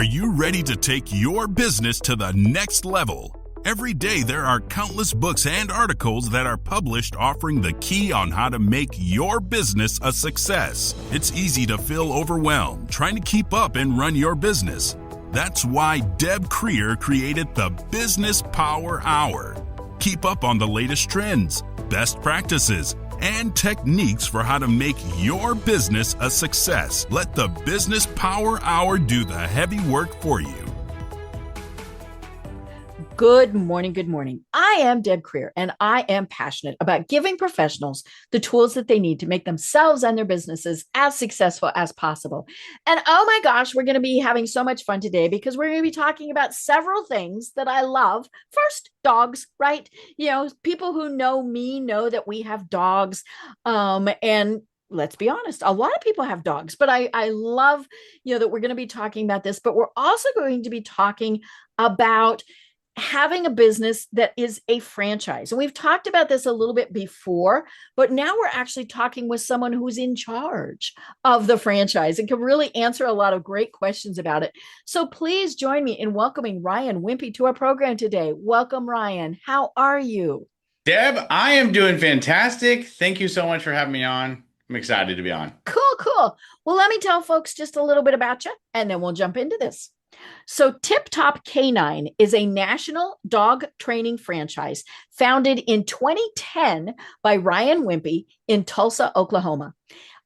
Are you ready to take your business to the next level? Every day there are countless books and articles that are published offering the key on how to make your business a success. It's easy to feel overwhelmed trying to keep up and run your business. That's why Deb Creer created the Business Power Hour. Keep up on the latest trends, best practices, and techniques for how to make your business a success. Let the Business Power Hour do the heavy work for you. Good morning. Good morning. I am Deb Creer, and I am passionate about giving professionals the tools that they need to make themselves and their businesses as successful as possible. And oh my gosh, we're going to be having so much fun today because we're going to be talking about several things that I love. First, dogs, right? You know, people who know me know that we have dogs. And let's be honest, a lot of people have dogs, but I love, that we're going to be talking about this, but we're also going to be talking about having a business that is a franchise. And we've talked about this a little bit before, but now we're actually talking with someone who's in charge of the franchise and can really answer a lot of great questions about it. So please join me in welcoming Ryan Wimpey to our program today. Welcome, Ryan. How are you? Deb, I am doing fantastic. Thank you so much for having me on. I'm excited to be on. Cool. Well, let me tell folks just a little bit about you, and then we'll jump into this. So Tiptop K9 is a national dog training franchise founded in 2010 by Ryan Wimpey in Tulsa, Oklahoma.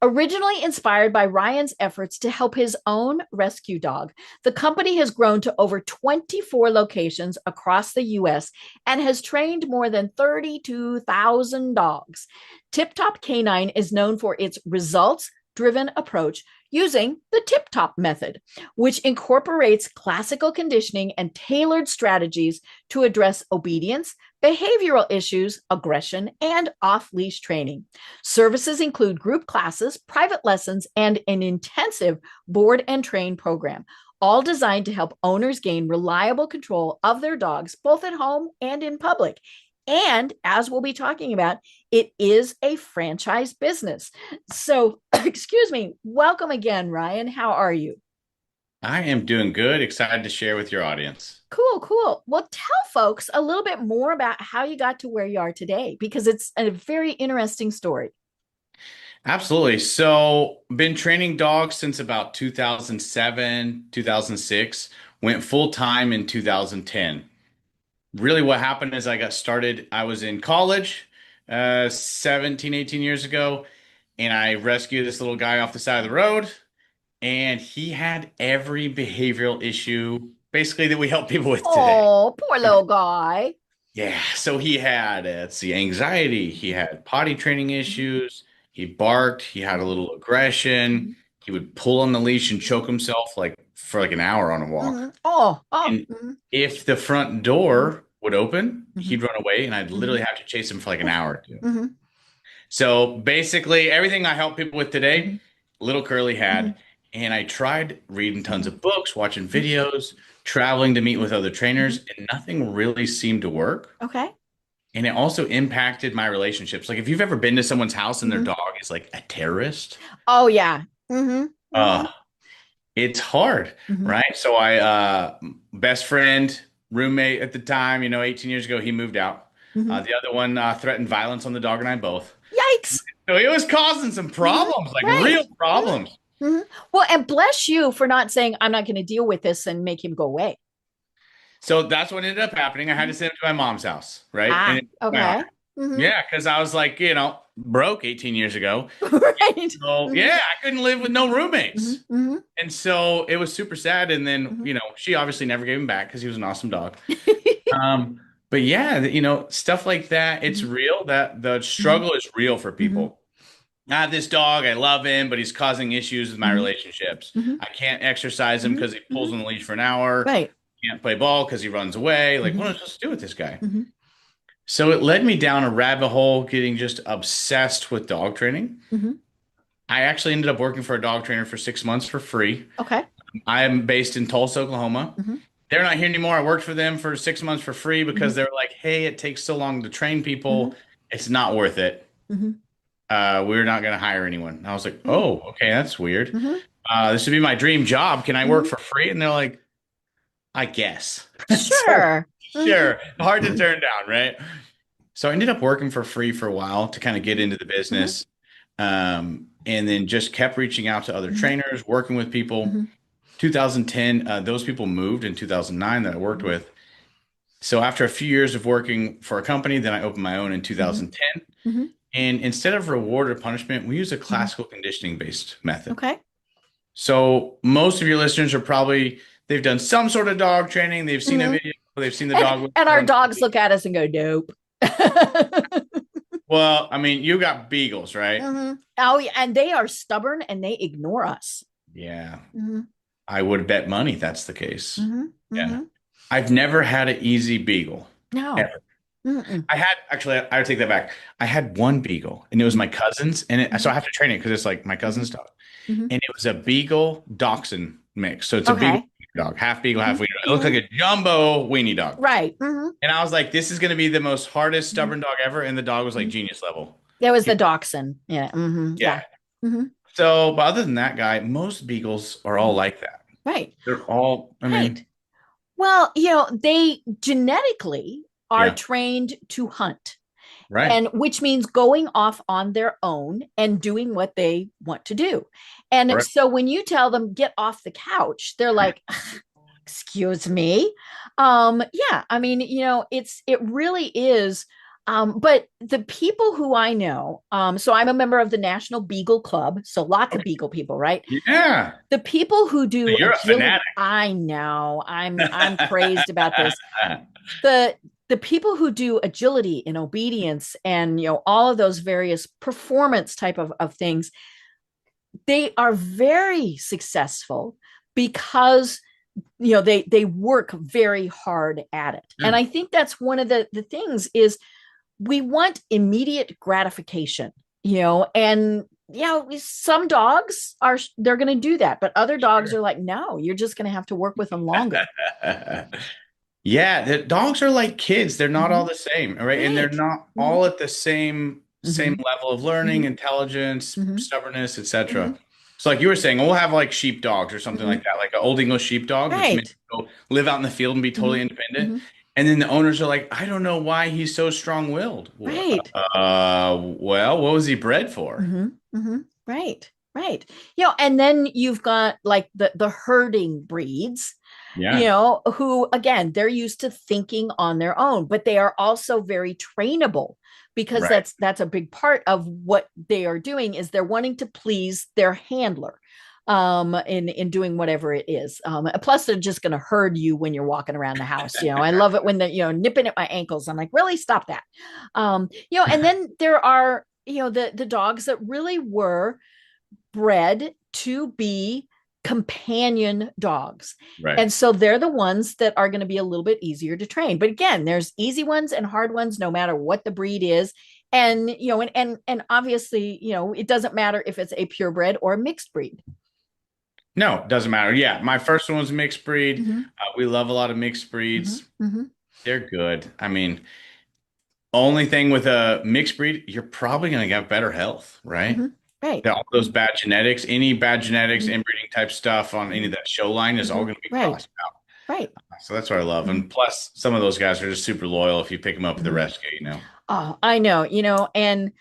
Originally inspired by Ryan's efforts to help his own rescue dog, the company has grown to over 24 locations across the U.S. and has trained more than 32,000 dogs. Tiptop K9 is known for its results-driven approach using the Tiptop method, which incorporates classical conditioning and tailored strategies to address obedience, behavioral issues, aggression, and off-leash training. Services include group classes, private lessons, and an intensive board and train program, all designed to help owners gain reliable control of their dogs, both at home and in public. And as we'll be talking about, it is a franchise business. So, excuse me, welcome again, Ryan. How are you? I am doing good. Excited to share with your audience. Cool. Well, tell folks a little bit more about how you got to where you are today, because it's a very interesting story. Absolutely. So, been training dogs since about 2007, 2006, went full time in 2010. Really what happened is I was in college 17, 18 years ago, and I rescued this little guy off the side of the road, and he had every behavioral issue basically that we help people with today. Oh, poor little guy. Yeah, so he had anxiety, he had potty training issues, he barked, he had a little aggression, he would pull on the leash and choke himself for an hour on a walk. And if the front door would open, he'd run away, and I'd literally have to chase him for an hour or two. So basically, everything I help people with today, little Curly had. And I tried reading tons of books, watching videos, traveling to meet with other trainers, and nothing really seemed to work. Okay. And it also impacted my relationships. Like if you've ever been to someone's house and their dog is like a terrorist. Oh, yeah. It's hard, right? So best friend, roommate at the time, 18 years ago, he moved out. The other one threatened violence on the dog and I both. Yikes. So it was causing some problems, real problems. Well, and bless you for not saying, I'm not going to deal with this and make him go away. So that's what ended up happening. I had to send him to my mom's house, right? Okay. Yeah, because I was broke 18 years ago. Right. So yeah, I couldn't live with no roommates. And so it was super sad. And then, she obviously never gave him back because he was an awesome dog. But yeah, stuff like that, it's real. That the struggle is real for people. I have this dog, I love him, but he's causing issues with my relationships. I can't exercise him because he pulls on the leash for an hour. Right. Can't play ball because he runs away. What am I supposed to do with this guy? So it led me down a rabbit hole, getting just obsessed with dog training. I actually ended up working for a dog trainer for 6 months for free. Okay. I am based in Tulsa, Oklahoma. They're not here anymore. I worked for them for 6 months for free because they're like, hey, it takes so long to train people. It's not worth it. We're not going to hire anyone. And I was like, oh, okay, that's weird. This would be my dream job. Can I work for free? And they're like, I guess. Sure. Sure. Hard to turn down, right? So I ended up working for free for a while to kind of get into the Mhm. business. And then just kept reaching out to other Mhm. trainers, working with people. Mhm. 2010, those people moved in 2009 that I worked with. So after a few years of working for a company, then I opened my own in Mhm. 2010. Mhm. And instead of reward or punishment, we use a Mhm. classical conditioning based method. Okay. So most of your listeners are probably, they've done some sort of dog training. They've seen a Mhm. video. They've seen the And dog and whistle our on dogs TV. look at us and go, nope. Well, I mean, you got beagles, right? Oh, yeah, and they are stubborn and they ignore us. Yeah. Mhm. I would bet money that's the case. Mhm. Yeah. Mhm. I've never had an easy beagle No. ever. Mm-mm. I had actually, I would take that back. I had one beagle and it was my cousin's, and so I Mhm. have to train it because it's like my cousin's Mhm. dog. Mhm. And it was a beagle dachshund mix. So it's a beagle Okay. dog, half beagle, half Mhm. wiener. It looked like Mhm. a jumbo weenie dog. Right. Mhm. And I was like, this is going to be the most hardest, Mhm. stubborn dog ever. And the dog was like Mhm. genius level. That was He- the dachshund. Yeah. yeah. Yeah. Mhm. So, but other than that guy, most beagles are all Mhm. like that. Right. They're all, I Right. mean, Well, they genetically are yeah, trained to hunt, right. and which means going off on their own and doing what they want to do. And Correct. so when you tell them get off the couch, they're like, excuse me. Yeah, I mean, it really is. But the people who I know, so I'm a member of the National Beagle Club, so lots of Okay. beagle people, right? Yeah. The people who So do you're a agility, fanatic. I know, I'm crazed about this. The the people who do agility and obedience and all of those various performance type of things, they are very successful because they work very hard at it. And Yeah. I think that's one of the things is we want immediate gratification, and some dogs they're going to do that, but other dogs Sure. are like, no, you're just going to have to work with them longer. Yeah, the dogs are like kids. They're not all Mhm. the same, right? And they're Right. not Hmm. all at the same Hmm. level of learning, Hmm. intelligence, Hmm. stubbornness, etc. Hmm. So like you were saying, we'll have like sheep dogs or something like Hmm. that, like an old English sheepdog that's meant Right. to go live out in the field and be Hmm. totally independent. Hmm. And then the owners are like, I don't know why he's so strong-willed. Right. Well, what was he bred for? Hmm. Hmm. Right. Right. And then you've got like the herding breeds, Yeah, who again, they're used to thinking on their own, but they are also very trainable because right. that's a big part of what they are doing is they're wanting to please their handler in doing whatever it is. Plus they're just going to herd you when you're walking around the house. I love it when they're nipping at my ankles. I'm like, really, stop that. And then there are the dogs that really were bred to be companion dogs. Right. And so they're the ones that are going to be a little bit easier to train. But again, there's easy ones and hard ones no matter what the breed is. And and obviously, it doesn't matter if it's a purebred or a mixed breed. No, it doesn't matter. Yeah, my first one was mixed breed. Mm-hmm. We love a lot of mixed Mm-hmm. breeds. Mm-hmm. They're good. I mean, only thing with a mixed breed, you're probably going to get better health, right? Mm-hmm. Right. All those bad genetics, any bad genetics, Mm-hmm. inbreeding type stuff on any of that show line is all Mm-hmm. going to be Right. crossed out. Right. So that's what I love. Mm-hmm. And plus, some of those guys are just super loyal if you pick them up at the Mm-hmm. rescue. Oh, I know, and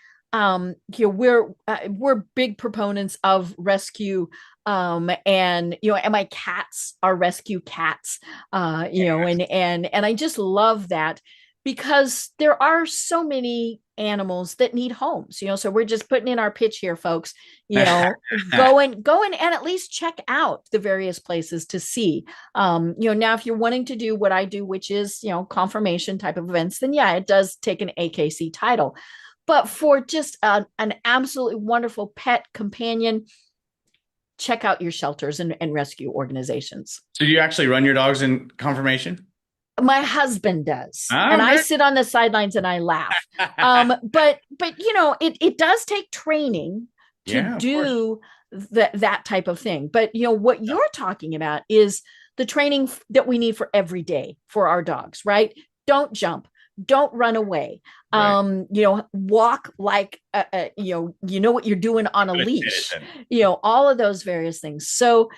we're big proponents of rescue, and my cats are rescue cats, and I just love that because there are so many animals that need homes, so we're just putting in our pitch here, folks, go and at least check out the various places to see. Now if you're wanting to do what I do, which is, confirmation type of events, then yeah, it does take an AKC title. But for just an absolutely wonderful pet companion, check out your shelters and rescue organizations. So do you actually run your dogs in confirmation? My husband does, Oh, and I very. sit on the sidelines and I laugh. But it does take training to Yeah, of course. do that type of thing. But what you're talking about is the training that we need for every day for our dogs, right? Don't jump, don't run away. Right. Walk like what you're doing on a Good leash. citizen. All of those various things. So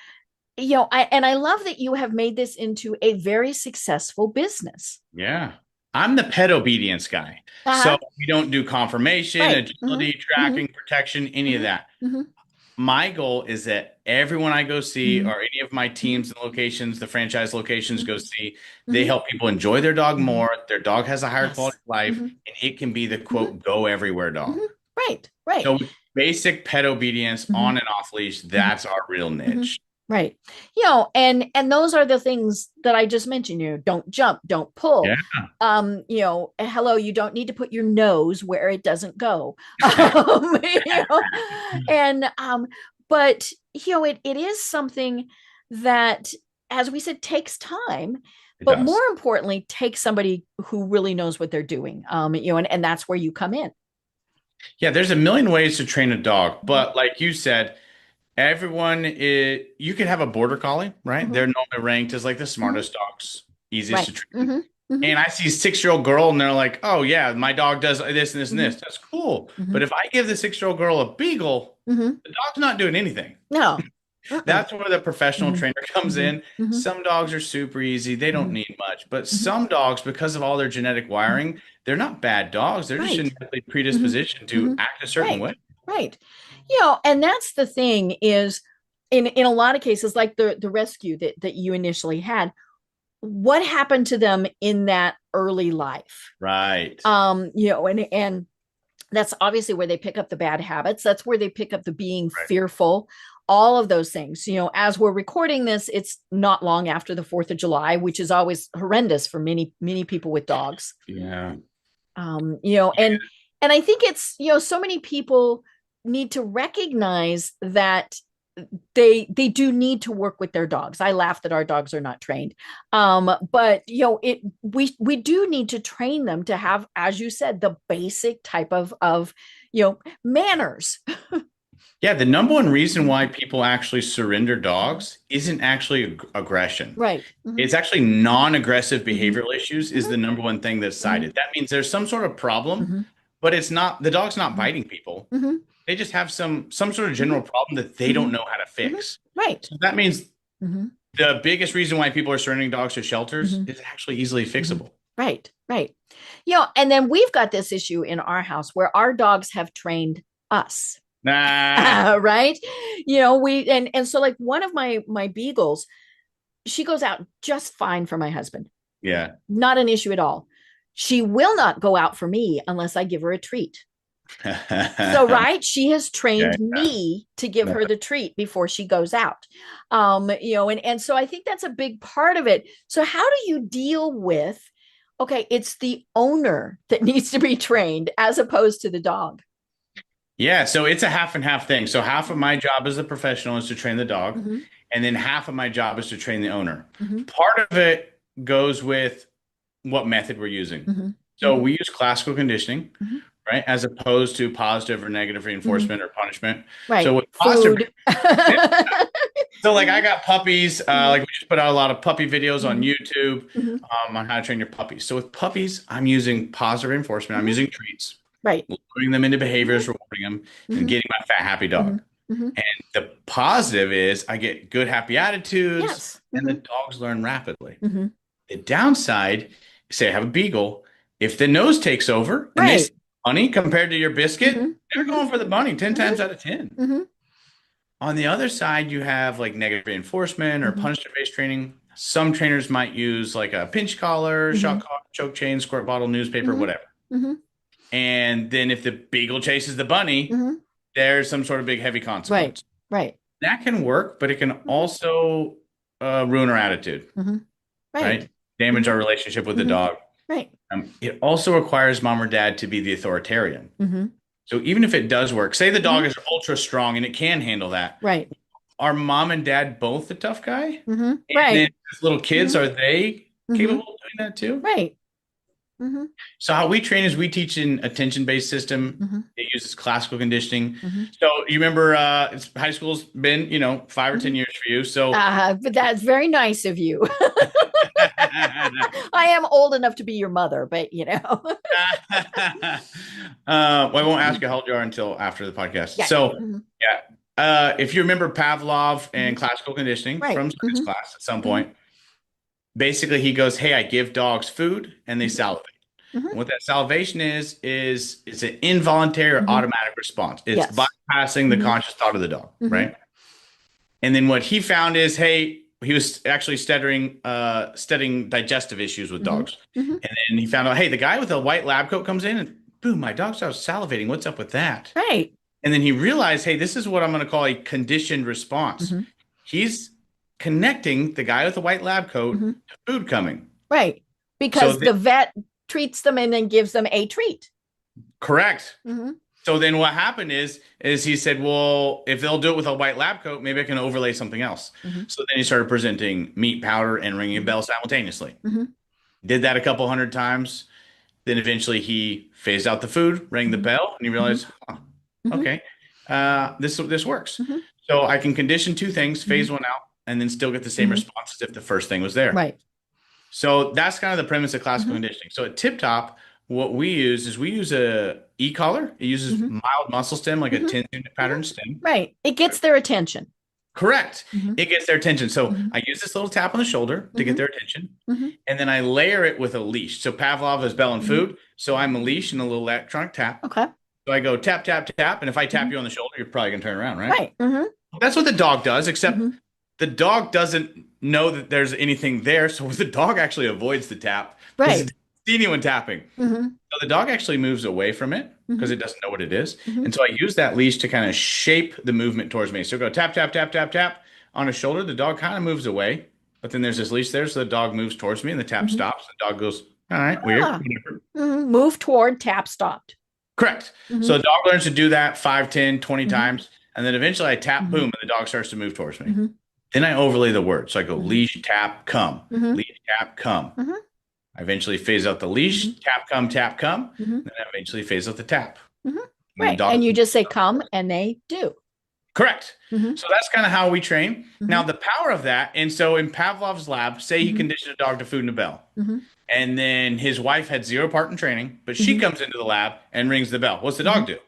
I love that you have made this into a very successful business. Yeah. I'm the pet obedience guy. So Uh-huh. we don't do confirmation, Right. agility, Hmm. tracking, protection, any of Hmm. that. Hmm. My goal is that everyone I go see Hmm. or any of my Hmm. teams and locations, the franchise locations go see, they Hmm. help people enjoy their dog Hmm. more. Their dog has a higher quality Yes. of life, Hmm. and it can be the Hmm. quote, go everywhere dog. Hmm. Right. Right. So basic pet obedience Hmm. on and off leash, Hmm. that's our real Hmm. niche. Right. And those are the things that I just mentioned, don't jump, don't pull. Yeah. Hello, you don't need to put your nose where it doesn't go. You know, and but it is something that, as we said, takes time, It but more does. importantly, takes somebody who really knows what they're doing. And that's where you come in. Yeah, there's a million ways to train a dog, Mhm. but like you said, you could have a border collie, right? Mhm. They're normally ranked as like the Mhm. smartest dogs, easiest Right. to train. Hmm. Hmm. And I see 6-year-old girl and they're like, oh yeah, my dog does this and this and Hmm. this. That's cool. Hmm. But if I give the 6-year-old girl a beagle, Hmm. the dog's not doing anything. No. Mm-mm. That's where the professional Hmm. trainer comes Hmm. in. Hmm. Some dogs are super easy. They don't Hmm. need much. But Hmm. some dogs, because of all their genetic wiring, they're not bad dogs. They're just Right. genetically Hmm. predispositioned to Hmm. act a certain Right. way. Right. And that's the thing is, in a lot of cases, like the rescue that you initially had, what happened to them in that early life? Right. And that's obviously where they pick up the bad habits. That's where they pick up the being Right. fearful, all of those things. As we're recording this, it's not long after the 4th of July, which is always horrendous for many, many people with dogs. Yeah. um you know and and I think it's so many people need to recognize that they do need to work with their dogs. I laugh that our dogs are not trained, but we do need to train them to have, as you said, the basic type of manners. Yeah, the number one reason why people actually surrender dogs isn't actually aggression. Right. Hmm. It's actually non-aggressive Hmm. behavioral issues is Hmm. the number one thing that's Hmm. cited. That means there's some sort of problem, Hmm. but it's not the dog's not biting people. Hmm. They just have some sort of Hmm. general problem that they Hmm. don't know how to Hmm. fix. Right. So that means Hmm. the biggest reason why people are surrendering dogs to shelters Hmm. is actually easily Hmm. fixable. Right. Right. And then we've got this issue in our house where our dogs have trained us. Nah. Right. We and so, like, one of my beagles, she goes out just fine for my husband, Yeah. not an issue at all. She will not go out for me unless I give her a treat. So, right, she has Yeah. trained me to give her the treat before she goes out. And so I think that's a big part of it. So how do you deal with, okay, it's the owner that needs to be trained as opposed to the dog? Yeah, so it's a half and half thing. So half of my job as a professional is to train the dog, Mm-hmm. and then half of my job is to train the owner. Mm-hmm. Part of it goes with what method we're using. Mm-hmm. So Mm-hmm. we use classical conditioning, Mm-hmm. right, as opposed to positive or negative Mm-hmm. reinforcement or punishment. So Right. with positive, Food. so like I got puppies, Mm-hmm. like we just put out a lot of puppy videos on Mm-hmm. YouTube Mm-hmm. on how to train your puppies. So with puppies, I'm using positive reinforcement. I'm Mm-hmm. using treats, Right. luring them into Mm-hmm. behaviors, rewarding them, and Mm-hmm. getting my fat, happy Mm-hmm. dog. Mm-hmm. And the positive is I get good, happy attitudes, Yes. and the Mm-hmm. dogs learn rapidly. Mm-hmm. The downside, say I have a beagle, if the nose takes over and they see Right. bunny compared to your biscuit, Mm-hmm. they're Mm-hmm. going for the bunny 10 times Mm-hmm. out of 10. Mm-hmm. On the other side, you have like negative reinforcement or Mm-hmm. punishment-based training. Some trainers might use like a pinch collar, Mm-hmm. shock collar, choke chain, squirt bottle, newspaper, Mm-hmm. whatever. Mm-hmm. And then if the beagle chases the bunny, Mm-hmm. there's some sort of big heavy Right. consequence. Right. That can work, but it can Mm-hmm. also ruin our attitude, Mm-hmm. Right. right? Damage our Mm-hmm. relationship with the Mm-hmm. dog. Right. It also requires mom or dad to be the authoritarian. Mm-hmm. So even if it does work, say the dog Mm-hmm. is ultra strong and it can handle that, Right. are mom and dad both the tough guy? Mm-hmm. And then Right. as little kids, Mm-hmm. are they Mm-hmm. capable of doing that too? Right. Mm-hmm. So how we train is we teach an attention-based system. Mm-hmm. It uses classical conditioning. Mm-hmm. So you remember high school's been, 5 or 10 years for you. So But that's very nice of you. I am old enough to be your mother, but well, I won't ask you how old you are until after the podcast. Yeah. So Mm-hmm. yeah, If you remember Pavlov and classical conditioning Right. from science class at some point, basically he goes, "Hey, I give dogs food and they salivate." Mhm. And what that salivation is it's an involuntary or automatic response. It's Yes. bypassing the conscious thought of the dog, right? And then what he found is, hey, he was actually studying digestive issues with dogs. Mhm. And then he found out, hey, the guy with a white lab coat comes in and boom, my dog starts salivating. What's up with that? Right. And then he realized, hey, this is what I'm going to call a conditioned response. He's connecting the guy with the white lab coat to food coming. Right. So Because the vet treats them and then gives them a treat. correct. So then what happened is he said, well, if they'll do it with a white lab coat, maybe I can overlay something else. So then he started presenting meat powder and ringing a bell simultaneously. Did that a couple hundred times. Then eventually he phased out the food, rang the bell, and he realized, okay, this works. So I can condition two things, phase one out, and then still get the same response as if the first thing was there. Right. So that's kind of the premise of classical conditioning. So at Tiptop, what we use is we use a e-collar. It uses mild muscle stem, like a 10-unit pattern stem. Right. It gets their attention. Correct. It gets their attention. So I use this little tap on the shoulder to get their attention. And then I layer it with a leash. So Pavlov is bell and food. So I'm a leash and a little electronic tap. Okay. So I go tap, tap, tap. And if I tap you on the shoulder, you're probably going to turn around, right? Right. That's what the dog does, except the dog doesn't know that there's anything there. So the dog actually avoids the tap. Because Right. it doesn't see anyone tapping. So the dog actually moves away from it because it doesn't know what it is. And so I use that leash to kind of shape the movement towards me. So go tap, tap, tap, tap, tap on his shoulder. The dog kind of moves away, but then there's this leash there. So the dog moves towards me and the tap stops. The dog goes, all right, weird. Move toward, tap, stopped. Correct. So the dog learns to do that 5, 10, 20 times. And then eventually I tap, boom, and the dog starts to move towards me. Then I overlay the word. So I go leash, tap, come. Leash, tap, come. I eventually phase out the leash, tap, come, and then I eventually phase out the tap. Right. And you just say come and they do. Correct. So that's kind of how we train. Now, the power of that, and so in Pavlov's lab, say he conditioned a dog to food and a bell. And then his wife had zero part in training, but she comes into the lab and rings the bell. What's the dog do?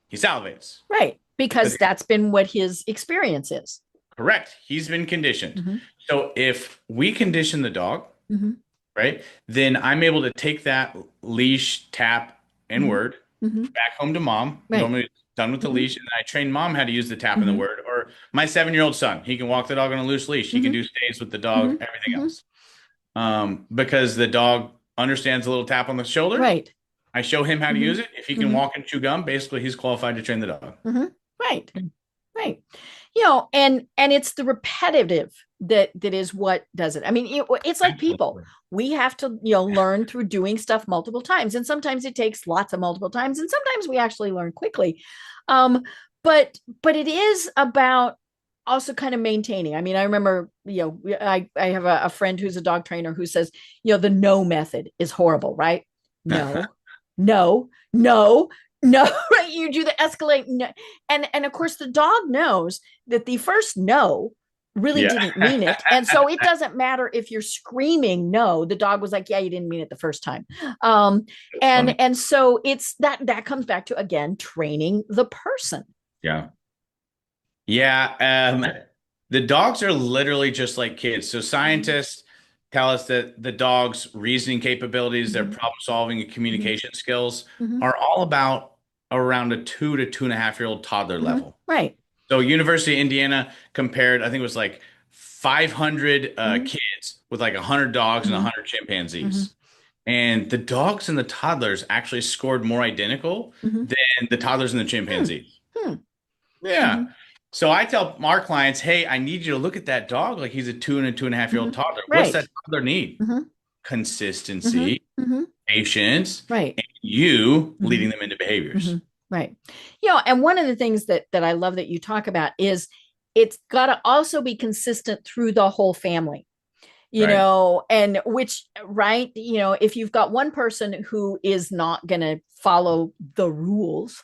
He salivates. Right. Because that's been what his experience is. Correct. He's been conditioned. So if we condition the dog, right, then I'm able to take that leash, tap, and word back home to mom. Right. Normally done with the leash, and I train mom how to use the tap and the word. Or my 7-year-old son, he can walk the dog on a loose leash. He can do stays with the dog, everything else. Because the dog understands a little tap on the shoulder. Right. I show him how to use it. If he can walk and chew gum, basically he's qualified to train the dog. Right. Right. And it's the repetitive that is what does it. I mean, it's like people. We have to, learn through doing stuff multiple times. And sometimes it takes lots of multiple times. And sometimes we actually learn quickly. But it is about also kind of maintaining. I mean, I remember, I have a friend who's a dog trainer who says, the no method is horrible, right? No, no, no, no, right? You do the escalate. No. And of course the dog knows that the first no really didn't mean it. And so it doesn't matter if you're screaming no, the dog was like, yeah, you didn't mean it the first time. And so it's that comes back to, again, training the person. Yeah. Yeah. The dogs are literally just like kids. So scientists tell us that the dog's reasoning capabilities, their problem solving and communication skills are all about around a 2 to 2.5-year-old toddler level. Right. So University of Indiana compared, I think it was like 500 kids with like 100 dogs and 100 chimpanzees. And the dogs and the toddlers actually scored more identical than the toddlers and the chimpanzees. Yeah. So I tell our clients, hey, I need you to look at that dog like he's a 2 and a 2.5-year-old toddler. Right. What's that toddler need? Consistency, patience, right, and you leading them into behaviors. Right. And one of the things that I love that you talk about is it's got to also be consistent through the whole family. And which, right, if you've got one person who is not going to follow the rules,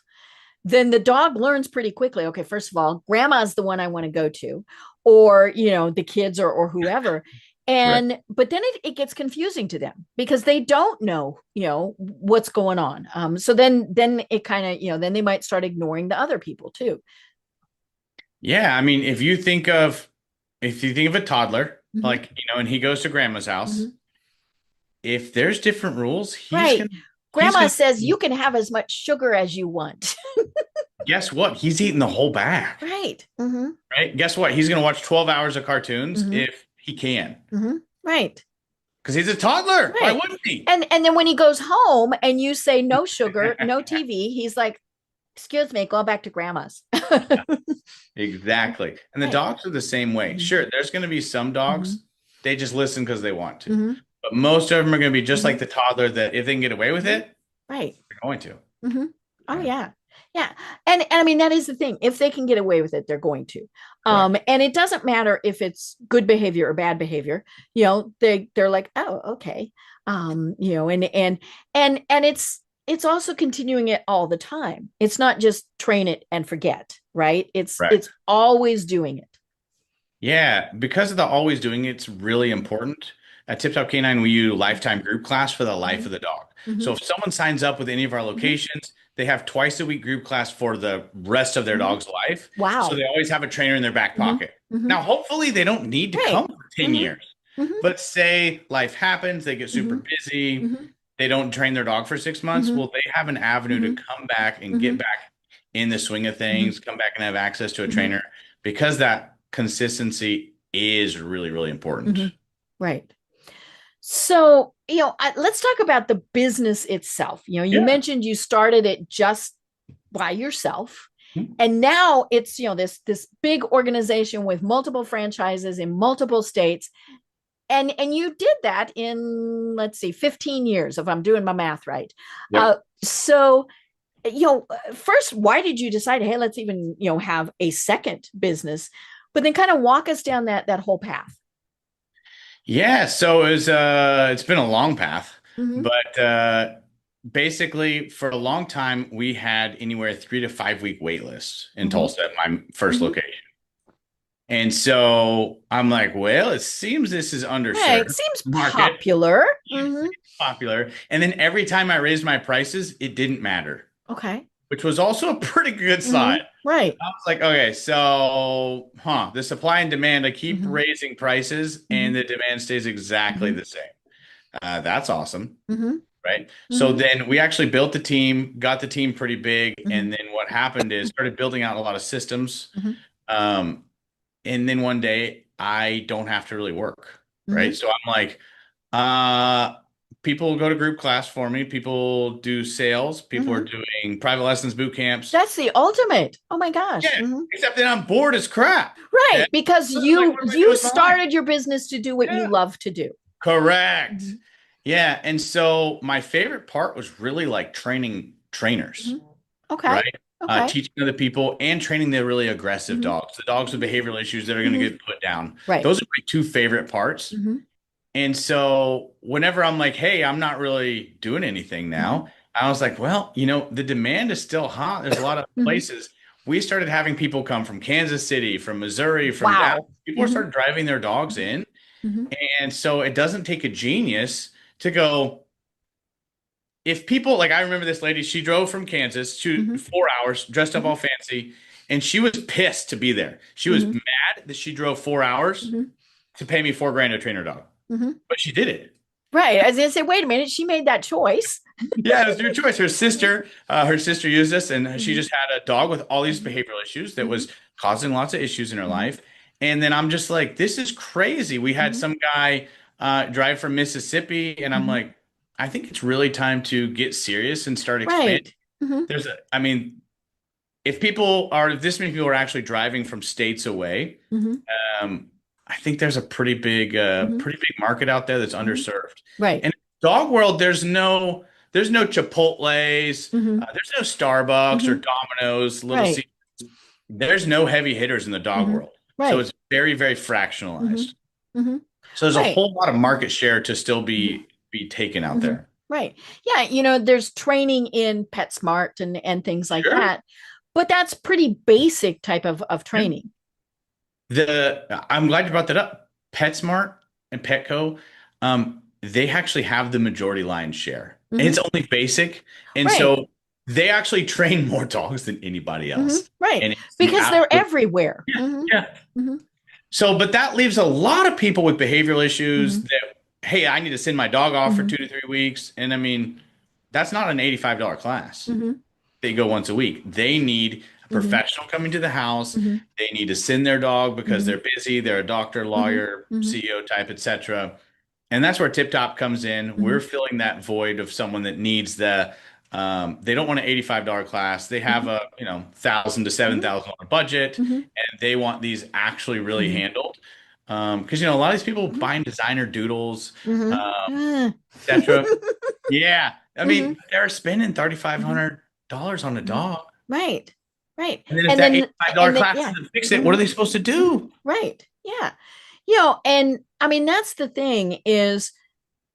then the dog learns pretty quickly. Okay, first of all, grandma's the one I want to go to, or, the kids or whoever. And, but then it gets confusing to them because they don't know, what's going on. So then it kind of, then they might start ignoring the other people too. Yeah, I mean, if you think of a toddler, Mhm, like, and he goes to grandma's house, mhm. if there's different rules, Right. he's Grandma gonna says you can have as much sugar as you want. guess what? He's eating the whole bag, Right. Hmm. right? Guess what? He's gonna watch 12 hours of cartoons Hmm. if he can, Hmm. Right. because he's a toddler. Why Right. wouldn't he? And then when he goes home and you say no sugar, no TV, he's like, excuse me, go back to grandma's. Exactly. And the Right. dogs are the same way. Hmm. Sure, there's gonna be some Hmm. dogs, they just listen because they want to. Hmm. But most of them are gonna be just Hmm. like the toddler that if they can get away with Hmm. it, Right. they're going to. Hmm. Oh Yeah. yeah. Yeah. And I mean that is the thing. If they can get away with it, they're going to. Correct. And it doesn't matter if it's good behavior or bad behavior. They're like, "Oh, okay." And it's also continuing it all the time. It's not just train it and forget, right? It's Correct. always doing it. Yeah, because of the always doing it's really important. At Tiptop K9, we use lifetime group class for the life Hmm. of the dog. So Hmm. if someone signs up with any of our Hmm. locations, they have twice a week group class for the rest of their Hmm. dog's life. So Wow. they always have a trainer in their back Hmm. pocket. Hmm. Now, hopefully, they don't need to Right. come for 10 Hmm. years. Hmm. But say life happens, they get super Hmm. busy, Hmm. they don't train their dog for 6 months. Hmm. Well, they have an avenue to Hmm. come back and Hmm. get back in the swing of Hmm. things, come back and have access to a Hmm. trainer because that consistency is really, really important. Hmm. Right. So, let's talk about the business itself. You Yeah. mentioned you started it just by yourself. And now it's, this big organization with multiple franchises in multiple states. And you did that in, let's see, 15 years, if I'm doing my math right. Yep. So, first, why did you decide, hey, let's even, have a second business, but then kind of walk us down that whole path. Yeah, so it's been a long path, Hmm. but basically for a long time we had anywhere 3 to 5 week wait lists in Hmm. Tulsa at my first Hmm. location. And so I'm like, well, it seems this is Right. underserved Seems market. popular. It's Hmm. popular. And then every time I raised my prices, it didn't matter, Okay. which was also a pretty good Hmm. sign. Right. I was like, okay, so, the supply and demand, I keep Hmm. raising prices and Hmm. the demand stays exactly Hmm. the same. That's awesome, Hmm. right? So Hmm. then we actually built the team, got the team pretty big, Hmm. and then what happened is started building out a lot of systems. Hmm. Um, and then one day I don't have to really work, right? Hmm. So I'm like, uh, people go to group class for me, people do sales, people are Hmm. doing private lessons, boot camps. That's the ultimate. Oh my gosh. Yeah, Hmm. except then I'm bored as crap. Okay. Right. Because So I'm like, you what am I doing you with my life? started your business to do what you Yeah. love to do. Correct. Hmm. Yeah. And so my favorite part was really like training Hmm. trainers, Okay. right? Okay. Teaching other people and training the really aggressive Hmm. dogs, the dogs with behavioral issues that are going to Hmm. get put down. Right. Those are my two favorite parts. Hmm. And so whenever I'm like, hey, I'm not really doing anything Hmm. now, I was like, well, the demand is still hot. There's a lot of Hmm. places. We started having people come from Kansas City, from Missouri, from Dallas. Wow. People Hmm. started driving their dogs in. Hmm. And so it doesn't take a genius to go, if people, like I remember this lady, she drove from Kansas to Hmm. 4 hours, dressed up Hmm. all fancy, and she was pissed to be there. She was Hmm. mad that she drove 4 hours Hmm. to pay me 4 grand to train her dog, Hmm. but she did it. Right. I was gonna say, wait a minute, she made that choice. Yeah, it was your choice. Her sister used this, and she Hmm. just had a dog with all these Hmm. behavioral issues that Hmm. was causing lots of issues in her Hmm. life. And then I'm just like, this is crazy. We had Hmm. some guy drive from Mississippi, and I'm Hmm. like, I think it's really time to get serious and start expanding. Right. Hmm. I mean, if this many people are actually driving from states away, Hmm. um, I think there's a Hmm. pretty big market out there that's Hmm. underserved. Right. And dog world, there's no Chipotle's, Hmm. there's no Starbucks or Hmm. Domino's, Little Right. C. There's no heavy hitters in the dog Hmm. world, so Right. it's very, very Hmm. fractionalized. Hmm. So there's a Right. whole lot of market share to still Hmm. be taken out Hmm. there. Right. Yeah. There's training in PetSmart and things like Sure. that, but that's pretty basic type of Yeah. training. I'm glad you brought that up. PetSmart and Petco, they actually have the majority line share, and Hmm. it's only basic. And Right. so they actually train more dogs than anybody else. Right. And it's the Because they're absolute, everywhere. yeah, yeah. So, but that leaves a lot of people with behavioral issues that, hey, I need to send my dog off for 2 to 3 weeks. And I mean, that's not an $85 class. They go once a week. They need a professional coming to the house. They need to send their dog because they're busy. They're a doctor, lawyer, CEO type, etc. And that's where Tiptop comes in. We're filling that void of someone that needs they don't want an $85 class. They have a, $1,000 to $7,000 budget, and they want these actually really handled. Because, a lot of these people buying designer doodles, etc. Yeah. I mean, they're spending $3,500 on a dog. Right. Right. And then if And that then, $85 class yeah. doesn't fix it, what are they supposed to do? Right. Yeah. And I mean, that's the thing is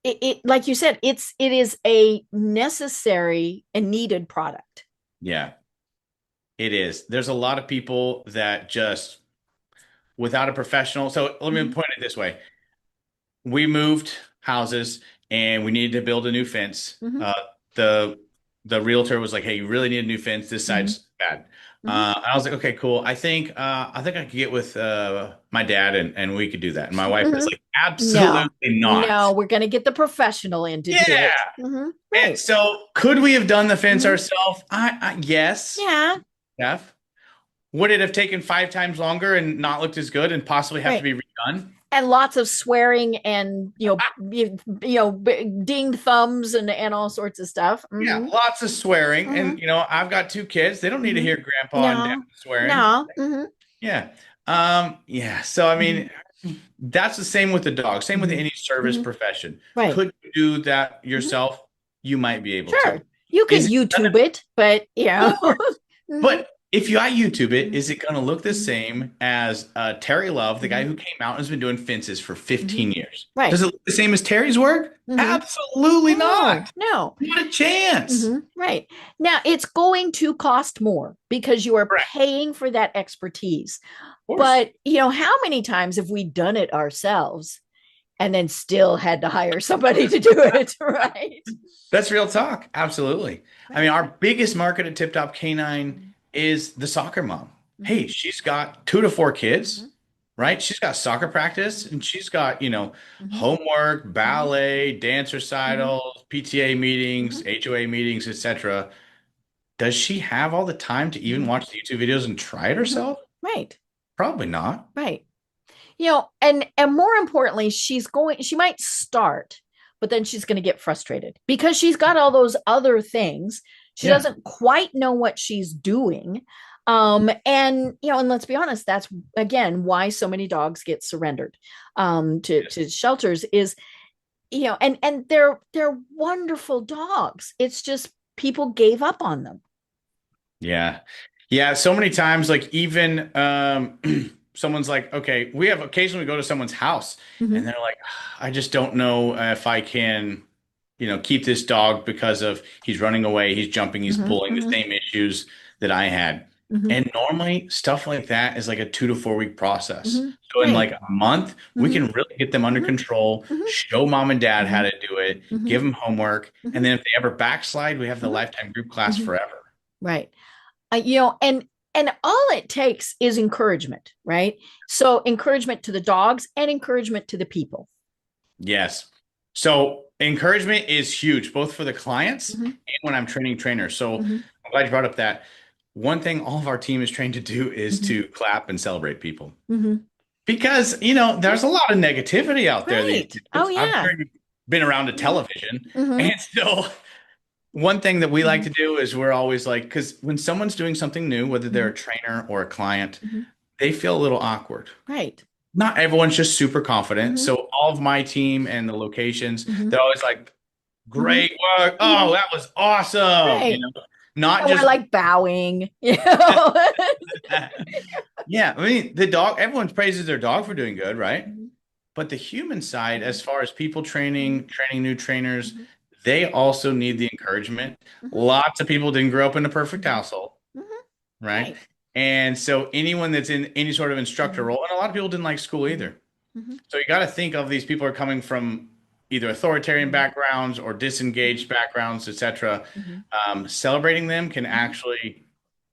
it like you said, it is a necessary and needed product. Yeah, it is. There's a lot of people that just without a professional. So let me point it this way. We moved houses and we needed to build a new fence. The the realtor was like, "Hey, you really need a new fence. This side's bad." I was like, "Okay, cool. I think I could get with my dad and we could do that." And my wife was like, "Absolutely not." No, we're going to get the professional in to do Yeah. it. And Right. so, could we have done the fence ourselves? Yes. Yeah. Jeff. Would it have taken 5 times longer and not looked as good and possibly have to be redone? And lots of swearing and dinged thumbs and all sorts of stuff. Yeah, lots of swearing. And I've got 2 kids. They don't need to hear grandpa and dad swearing. No. Yeah. Yeah. So I mean, that's the same with the dog. Same with any service profession. Right. Could you do that yourself? You might be able Sure. to. You could YouTube it, but But if you YouTube it, is it going to look the same as Terry Love, the guy who came out and has been doing fences for 15 years? Right. Does it look the same as Terry's work? Absolutely not. No. Not a chance. Right. Now, it's going to cost more because you are paying for that expertise. But, how many times have we done it ourselves and then still had to hire somebody to do it, right? That's real talk. Absolutely. I mean, our biggest market at Tiptop K9 is the soccer mom. Hey, she's got 2 to 4 kids, right? She's got soccer practice and she's got, homework, ballet, dance recitals, PTA meetings, HOA meetings, etc. Does she have all the time to even watch the YouTube videos and try it herself? Right. Probably not. Right. And more importantly, she might start, but then she's going to get frustrated because she's got all those other things. She doesn't quite know what she's doing. And let's be honest, that's again why so many dogs get surrendered to shelters is, and they're wonderful dogs. It's just people gave up on them. Yeah. Yeah. So many times, like even someone's like, okay, occasionally we go to someone's house and they're like, I just don't know if I can, keep this dog because of he's running away, he's jumping, he's pulling the same issues that I had. And normally stuff like that is like a 2 to 4 week process. So in like a month, we can really get them under control, show mom and dad how to do it, give them homework. And then if they ever backslide, we have the lifetime group class forever. Right. And all it takes is encouragement, right? So encouragement to the dogs and encouragement to the people. Yes. So encouragement is huge, both for the clients and when I'm training trainers. So I'm glad you brought up that. One thing all of our team is trained to do is to clap and celebrate people. Because, there's a lot of negativity out there. Right. Oh, yeah. I've been around a television. And so one thing that we like to do is we're always like, because when someone's doing something new, whether they're a trainer or a client, they feel a little awkward. Right. Not everyone's just super confident. So all of my team and the locations, they're always like, great work. Oh, that was awesome. Right. Not just like bowing. Yeah. I mean, the dog, everyone praises their dog for doing good, right? But the human side, as far as people training new trainers, they also need the encouragement. Lots of people didn't grow up in a perfect household, right? And so anyone that's in any sort of instructor role, and a lot of people didn't like school either. So you got to think of these people are coming from either authoritarian Mhm. backgrounds or disengaged backgrounds, etc. Mhm. Celebrating them can Mhm. actually,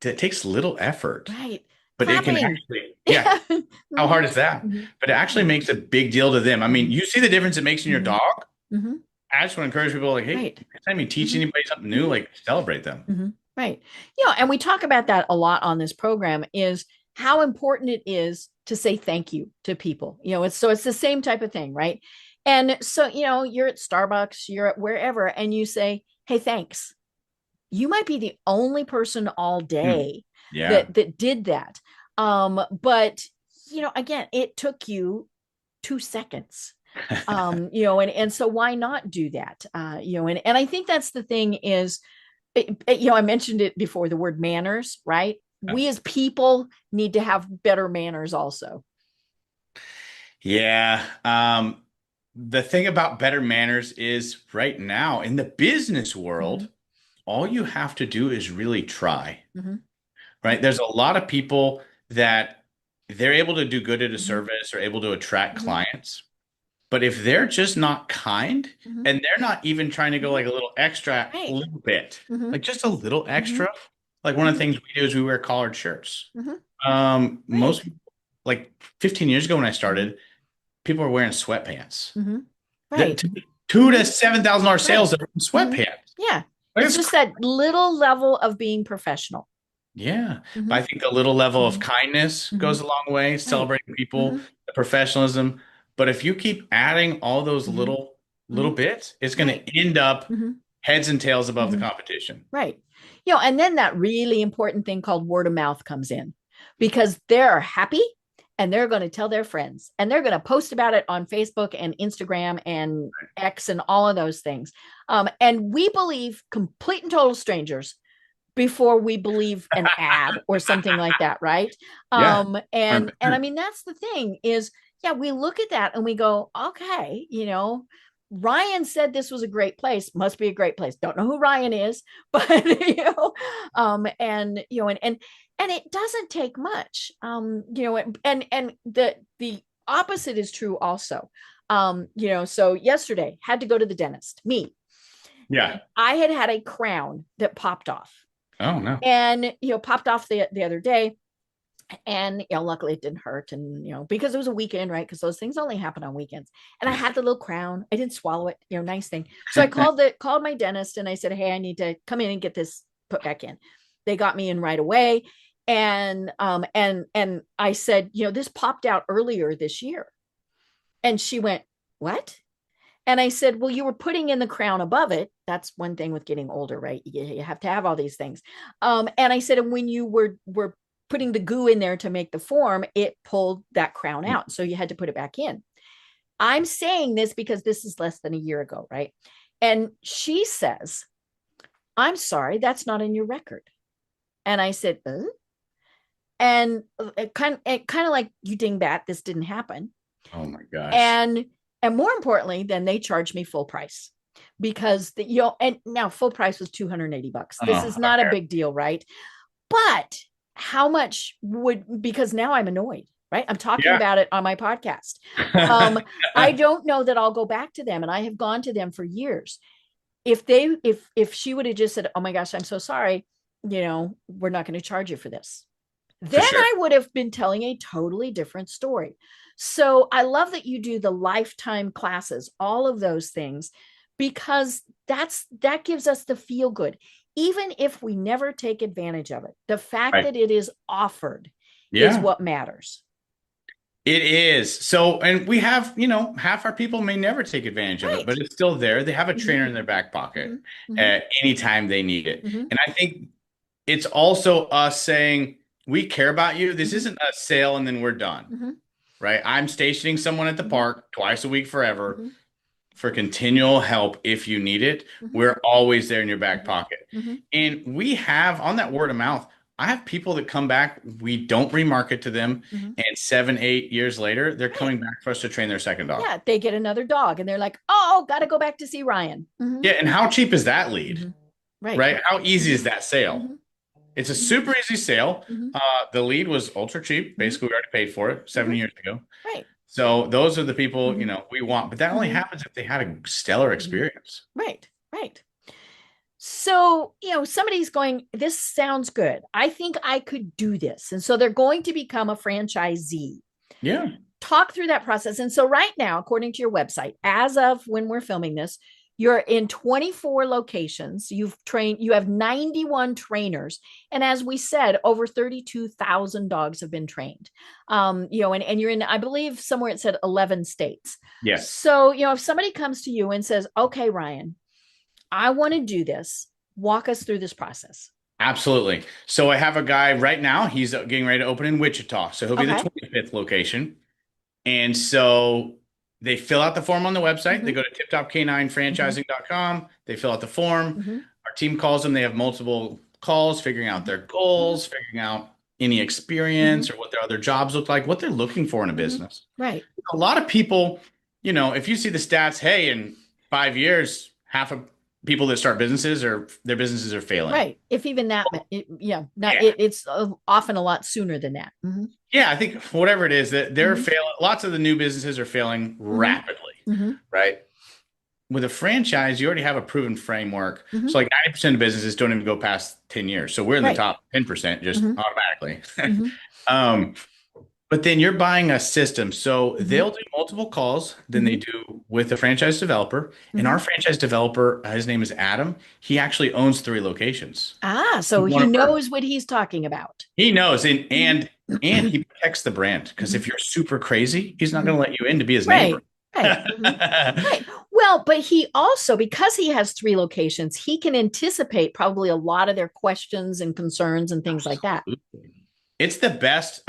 it takes little effort, Right. but it can Clapping. actually, yeah. Yeah. How hard Mhm. is that? Mhm. But it actually Right. makes a big deal to them. I mean, Mhm. you see the difference it makes in your Mhm. dog. Mhm. I just want to encourage people like, hey, Right. next time you teach Mhm. anybody something new, Mhm. like celebrate them. Right. And we talk about that a lot on this program is how important it is to say thank you to people. It's the same type of thing, right? And so, you're at Starbucks, you're at wherever, and you say, hey, thanks. You might be the only person all Hmm. day Yeah. that did that. But again, it took you 2 seconds. And so why not do that? And I think that's the thing is I mentioned it before, the word manners, right? We as people need to have better manners also. Yeah. The thing about better manners is right now in the business Mm-hmm. world, all you have to do is really try, Mm-hmm. right? There's a lot of people that they're able to do good at a Mm-hmm. service or able to attract Mm-hmm. clients. But if they're just not kind Mm-hmm. and they're not even trying to go Mm-hmm. like a little extra, a Right. little bit, Mm-hmm. like just a little Mm-hmm. extra, like one of the Mm-hmm. things we do is we wear collared shirts. Mm-hmm. Most Right. like 15 years ago when I Mm-hmm. started, people were wearing sweatpants. Mm-hmm. The Right. two Mm-hmm. to $7,000 Right. sales are in Mm-hmm. sweatpants. Yeah. Like It's it's just that little level of being professional. Yeah. But Mm-hmm. I think a little level of Mm-hmm. kindness Mm-hmm. goes a long way, Right. celebrating people, Mm-hmm. the professionalism. But if you keep adding all those Mm-hmm. little Mm-hmm. bits, it's going Right. to end up Mm-hmm. heads and tails above the Mm-hmm. competition. Right. And then that really important thing called word of mouth comes in because they're happy and they're going to tell their friends and they're going to post about it on Facebook and Instagram and X and all of those things. And we believe complete and total strangers before we believe an ad or something like that, right? Yeah. And I 100%. mean that's the thing is, yeah, we look at that and we go, okay, Ryan said this was a great place, must be a great place. Don't know who Ryan is, but and it doesn't take much, and the opposite is true also. So yesterday had to go to the dentist. Me, Yeah. I had a crown that popped off Oh, no. and popped off the other day, and luckily it didn't hurt, and because it was a weekend, right? Because those things only happen on weekends. And I had the little crown, I didn't swallow it, nice thing. So I called my dentist and I said, hey, I need to come in and get this put back in. They got me in right away. And I said, this popped out earlier this year. And she went, what? And I said, well, you were putting in the crown above it. That's one thing with getting older, right? You have to have all these things. And I said, and when you were putting the goo in there to make the form, it pulled that crown out. So you had to put it back in. I'm saying this because this is less than a year ago, right? And she says, I'm sorry, that's not in your record. And I said, and it kind of like, you dingbat, this didn't happen. Oh my gosh. And more importantly, then they charged me full price because and now full price was $280. This Oh, is not a big deal, right? But how much because now I'm annoyed, right? I'm talking yeah. about it on my podcast. I don't know that I'll go back to them, and I have gone to them for years. If she would have just said, oh my gosh, I'm so sorry, we're not going to charge you for this, For then sure. I would have been telling a totally different story. So I love that you do the lifetime classes, all of those things, because that gives us the feel good. Even if we never take advantage of it, the fact Right. that it is offered is Yeah. what matters. It is. So, and we have, half our people may never take advantage of it, Right. but it's still there. They have a Mm-hmm. trainer in their back pocket Mm-hmm. Mm-hmm. at any time they need it. Mm-hmm. And I think it's also us saying, we care about you. This Mm-hmm. isn't a sale and then we're done, Mm-hmm. right? I'm stationing someone at the Mm-hmm. park twice a week forever Mm-hmm. for continual help if you need it. Mm-hmm. We're always there in your back Mm-hmm. pocket. Mm-hmm. And we have on that word of mouth, I have people that come back, we don't remarket to them, Mm-hmm. and 7, 8 years later, they're Right. coming back for us to train their second dog. Yeah, they get another dog and they're like, oh, got to go back to see Ryan. Mm-hmm. Yeah, and how cheap is that lead? Mm-hmm. Right. Right? How easy Mm-hmm. is that sale? Mm-hmm. It's a Mm-hmm. super easy sale. Mm-hmm. The lead was ultra cheap. Mm-hmm. Basically, we already paid for it Mm-hmm. 7 years ago. Right. So those are the people, Mhm. we want, but that only Mhm. happens if they had a stellar experience. Right, right. So, somebody's going, this sounds good. I think I could do this. And so they're going to become a franchisee. Yeah. Talk through that process. And so, right now, according to your website, as of when we're filming this, you're in 24 locations. You have 91 trainers. And as we said, over 32,000 dogs have been trained. And you're in, I believe, somewhere it said 11 states. Yes. So, if somebody comes to you and says, okay, Ryan, I want to do this, walk us through this process. Absolutely. So I have a guy right now, he's getting ready to open in Wichita. So he'll be the Okay. 25th location. And so they fill out the form on the website. They Mm-hmm. go to tiptopk9franchising.com. They fill out the form. Mm-hmm. Our team calls them. They have multiple calls, figuring out their goals, figuring out any experience or what their other jobs look like, what they're looking for in a business. Right. A lot of people, if you see the stats, hey, in 5 years, half of people that start businesses or their businesses are failing. Right. If even that, it's often a lot sooner than that. Mm-hmm. Yeah, I think whatever it is that they're failing. Lots of the new businesses are failing rapidly, right? With a franchise, you already have a proven framework. So like 90% of businesses don't even go past 10 years. So we're in the top 10% just automatically. But then you're buying a system. So they'll do multiple calls than they do with a franchise developer. And our franchise developer, his name is Adam. He actually owns 3 locations. So he knows what he's talking about. He knows, and he protects the brand, because if you're super crazy, he's not going to let you in to be his neighbor. Right. Right. Well, but he also, because he has 3 locations, he can anticipate probably a lot of their questions and concerns and things like that. It's the best.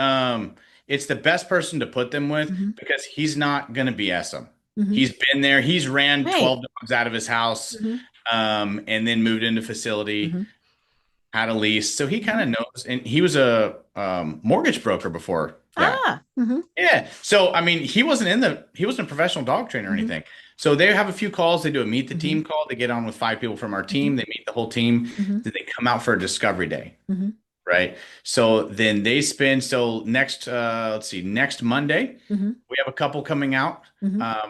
It's the best person to put them with, because he's not going to BS them. He's been there. He's ran 12 dogs out of his house, and then moved into facility, had a lease. So he kind of knows. And he was a mortgage broker before that. Yeah. So, I mean, he wasn't a professional dog trainer or anything. So they have a few calls. They do a meet the team call. They get on with 5 people from our team. They meet the whole team. Then they come out for a discovery day. Right. So then they spend, next Monday, we have a couple coming out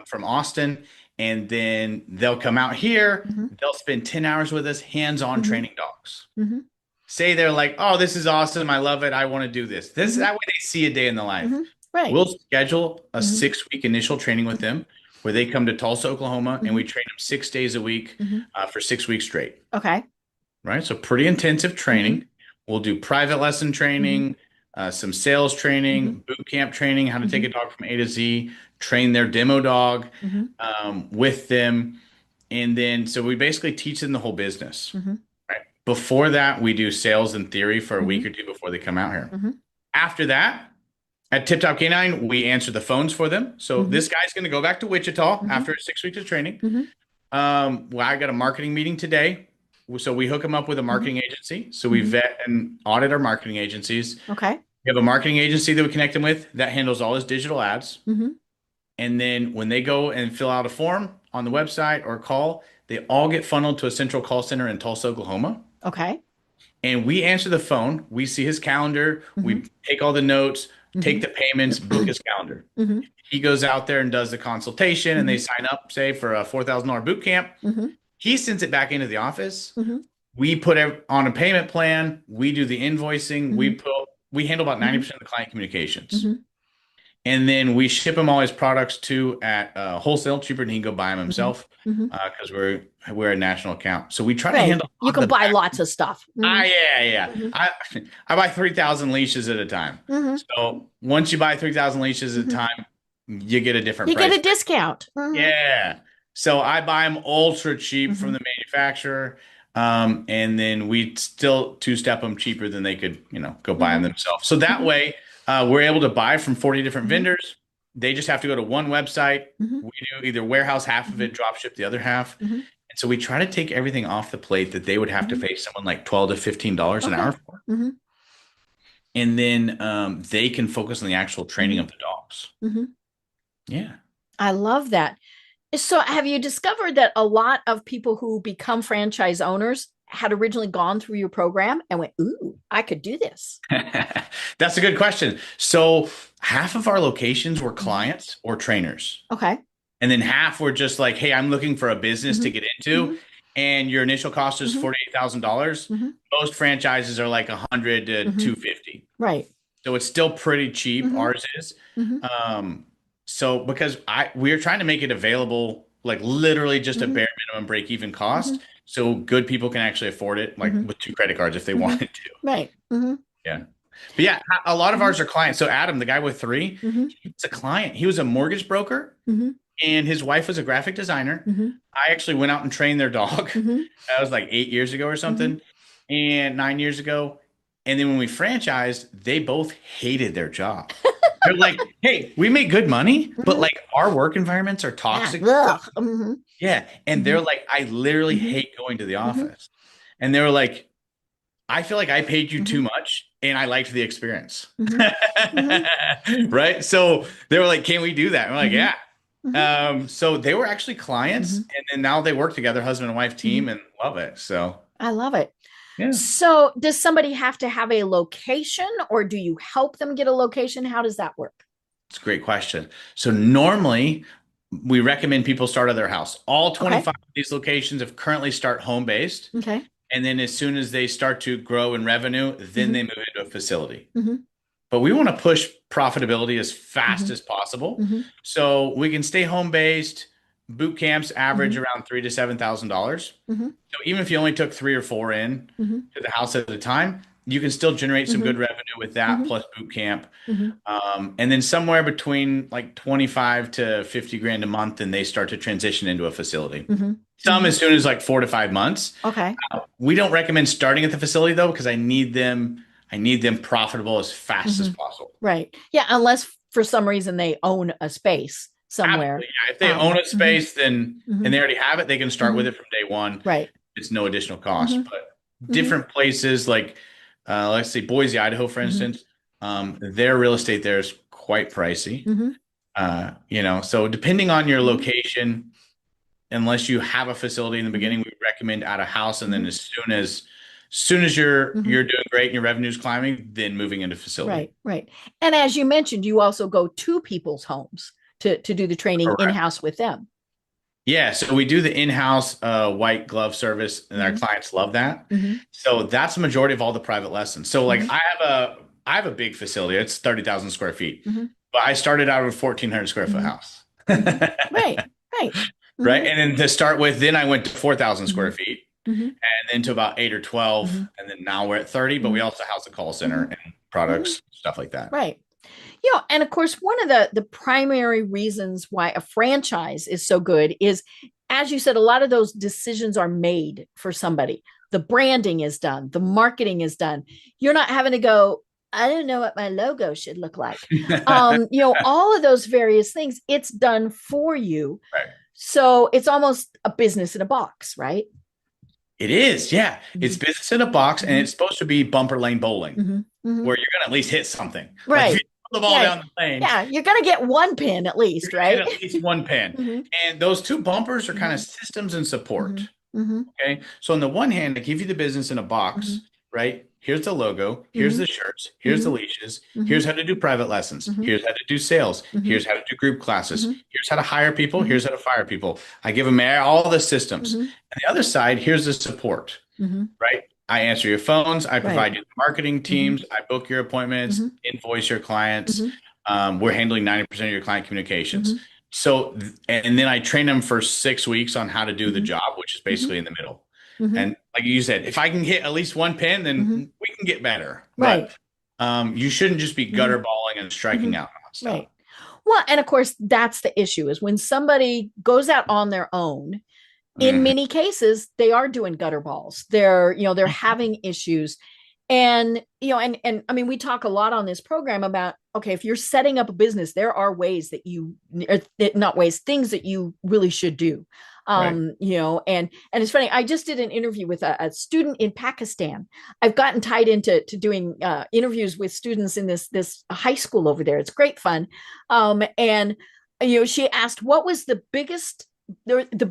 from Austin, and then they'll come out here. They'll spend 10 hours with us, hands-on training dogs. Say they're like, oh, this is awesome. I love it. I want to do this. That way they see a day in the life. Right. We'll schedule a 6-week initial training with them, where they come to Tulsa, Oklahoma, and we train them 6 days a week for 6 weeks straight. Okay. Right. So pretty intensive training. We'll do private lesson training, some sales training, boot camp training, how to take a dog from A to Z, train their demo dog with them. And then, so we basically teach them the whole business. Right. Before that, we do sales and theory for a week or 2 before they come out here. After that, at Tiptop K9, we answer the phones for them. So this guy's going to go back to Wichita after 6 weeks of training. Well, I got a marketing meeting today. So we hook them up with a marketing agency. So we vet and audit our marketing agencies. Okay. We have a marketing agency that we connect them with that handles all his digital ads. And then when they go and fill out a form on the website or call, they all get funneled to a central call center in Tulsa, Oklahoma. Okay. And we answer the phone. We see his calendar. We take all the notes, take the payments, book his calendar. He goes out there and does the consultation, and they sign up, say, for a $4,000 boot camp. He sends it back into the office. We put it on a payment plan. We do the invoicing. We handle about 90% of the client communications. And then we ship him all his products at wholesale, cheaper than he can go buy them himself, because we're a national account. So we try to handle. You can buy lots of stuff. Yeah. I buy 3,000 leaches at a time. So once you buy 3,000 leashes at a time, you get a different price. You get a discount. Yeah. So I buy them ultra cheap from the manufacturer. And then we still 2-step them cheaper than they could, go buy them themselves. So that way, we're able to buy from 40 different vendors. They just have to go to one website. We do either warehouse half of it, drop ship the other half. And so we try to take everything off the plate that they would have to pay someone like $12 to $15 an hour for. And then they can focus on the actual training of the dogs. Yeah. I love that. So have you discovered that a lot of people who become franchise owners had originally gone through your program and went, ooh, I could do this? That's a good question. So half of our locations were clients or trainers. Okay. And then half were just like, hey, I'm looking for a business to get into. Mm-hmm. And your initial cost is $48,000. Mm-hmm. Most franchises are like 100 to Mm-hmm. 250. Right. So it's still pretty cheap. Mm-hmm. Ours is. Mm-hmm. So because we're trying to make it available, like literally just a Mm-hmm. bare minimum break even cost. Mm-hmm. So good people can actually afford it, like with 2 credit cards if they wanted to. Right. Mm-hmm. Yeah. But yeah, a lot of ours are clients. So Adam, the guy with 3, Mm-hmm. he's a client. He was a mortgage broker. Mm-hmm. And his wife was a graphic designer. Mm-hmm. I actually went out and trained their dog. Mm-hmm. That was like 8 years ago or something, and 9 years ago. And then when we franchised, they both hated their job. They're like, hey, we make good money, but like our work environments are toxic. Yeah. Mm-hmm. Yeah. And they're like, I literally hate going to the office. And they were like, I feel like I paid you too much and I liked the experience. Right. So they were like, can we do that? And we're like, yeah. So they were actually clients, and then now they work together, husband and wife team, and love it. So I love it. yeah. So does somebody have to have a location, or do you help them get a location? How does that work? It's a great question. So normally we recommend people start at their house. All 25 of these locations have currently start home-based. Okay. And then as soon as they start to grow in revenue, then they move into a facility. Mm-hmm. But we want to push profitability as fast as possible. So we can stay home-based. Boot camps average around $3,000 to $7,000. So even if you only took 3 or 4 in to the house at a time, you can still generate some good revenue with that plus boot camp. And then somewhere between like 25 to 50 grand a month, and they start to transition into a facility. Some as soon as like 4 to 5 months. Okay. We don't recommend starting at the facility though, because I need them profitable as fast as possible. Right. Yeah. Unless for some reason they own a space somewhere. Absolutely, yeah. If they own a space, then and they already have it, they can start with it from day one. Right. It's no additional cost. But different places like let's say Boise, Idaho, for instance, their real estate there is quite pricey. So depending on your location, unless you have a facility in the beginning, we recommend at a house, and then as soon as you're doing great and your revenue's climbing, then moving into facility. Right. And as you mentioned, you also go to people's homes to do the training in-house with them. Yeah. So we do the in-house white glove service, and our clients love that. So that's the majority of all the private lessons. So like I have a big facility. It's 30,000 square feet, but I started out with a 1,400 square foot house. Right. Right. And then to start with, then I went to 4,000 square feet. And then to about 8 or 12. And then now we're at 30, but we also house a call center and products, stuff like that. Right. And of course, one of the primary reasons why a franchise is so good is, as you said, a lot of those decisions are made for somebody. The branding is done. The marketing is done. You're not having to go, I don't know what my logo should look like. All of those various things, it's done for you. Right. So it's almost a business in a box, right? It is, yeah. It's business in a box, and it's supposed to be bumper lane bowling, where you're going to at least hit something. Right. Like if you throw the ball down the lane. Yeah, you're going to get one pin at least, right? At least one pin. And those 2 bumpers are kind of systems and support. Okay. So on the one hand, I give you the business in a box, right? Here's the logo. Here's the shirts. Here's the leashes. Here's how to do private lessons. Here's how to do sales. Here's how to do group classes. Here's how to hire people. Here's how to fire people. I give them all the systems. And the other side, here's the support, right? I answer your phones. I provide you the marketing teams. I book your appointments, invoice your clients. We're handling 90% of your client communications. So, and then I train them for 6 weeks on how to do the job, which is basically in the middle. And like you said, if I can hit at least one pin, then we can get better. Right. But you shouldn't just be gutter balling and striking out. Right. Well, and of course, that's the issue is when somebody goes out on their own, in many cases, they are doing gutter balls. They're having issues. And, and I mean, we talk a lot on this program about, okay, if you're setting up a business, there are ways that things that you really should do. And it's funny. I just did an interview with a student in Pakistan. I've gotten tied into doing interviews with students in this high school over there. It's great fun. And she asked, what was the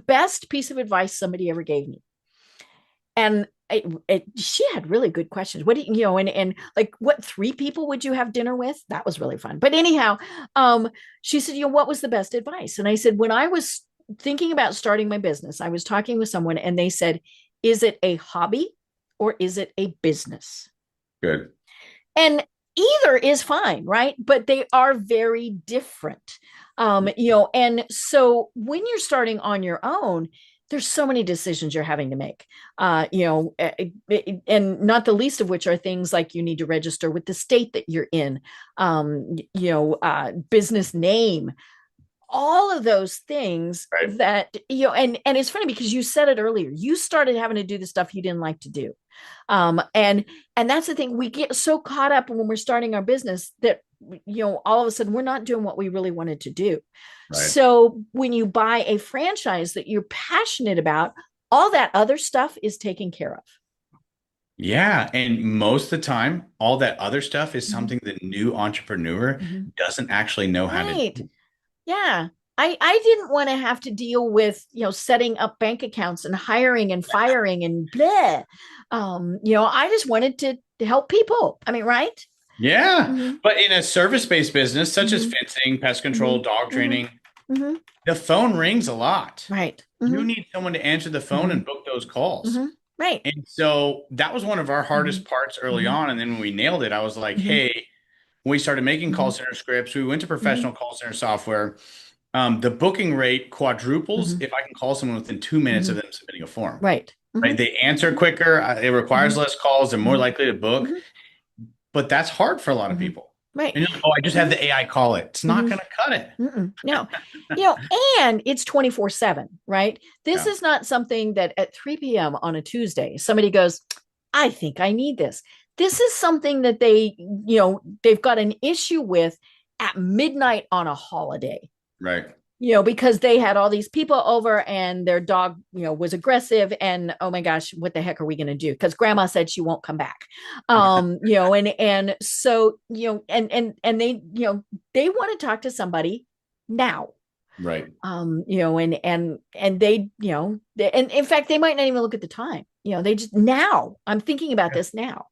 best piece of advice somebody ever gave me? And she had really good questions. What do you know, and like, what 3 people would you have dinner with? That was really fun. But anyhow, she said, what was the best advice? And I said, when I was thinking about starting my business, I was talking with someone and they said, is it a hobby or is it a business? Good. And either is fine, right? But they are very different. And so when you're starting on your own, there's so many decisions you're having to make, and not the least of which are things like you need to register with the state that you're in, business name, all of those things, Right. that, and it's funny because you said it earlier, you started having to do the stuff you didn't like to do. And that's the thing, we get so caught up when we're starting our business that, all of a sudden we're not doing what we really wanted to do. Right. So when you buy a franchise that you're passionate about, all that other stuff is taken care of. Yeah. And most of the time, all that other stuff is something the new entrepreneur doesn't actually know how to Right. do. Yeah. I didn't want to have to deal with, setting up bank accounts and hiring and firing and blah. I just wanted to help people. I mean, right? Yeah. Mhm. But in a service-based business, such as Mhm. fencing, pest control, dog Mhm. training, Mhm. the phone rings a lot. Right. You Mhm. need someone to answer the phone Mhm. and book those calls. Mhm. Right. And so that was one of our hardest Mhm. parts early Mhm. on. And then when we nailed it, I was like, Mhm. hey, when we started making call Mhm. center scripts, we went to Mhm. professional call center software. The booking rate quadruples Mhm. if I can call someone within 2 minutes of Mhm. them submitting a form. Right. Right? Mhm. They answer quicker. It requires Mhm. less calls. They're more Mhm. likely to book. Mhm. But that's hard for a lot of Mhm. people. Right. And you're like, oh, I just have Mhm. the AI call it. It's not Mhm. going to cut it. No, and it's 24/7, right? This Yeah. is not something that at 3 p.m. on a Tuesday, somebody goes, I think I need this. This is something that they've got an issue with at midnight on a holiday, Right. because they had all these people over and their dog, was aggressive, and oh my gosh, what the heck are we going to do? Because grandma said she won't come back. And so, they want to talk to somebody now. Right. And they, and in fact, they might not even look at the time. They just, now I'm thinking about this now.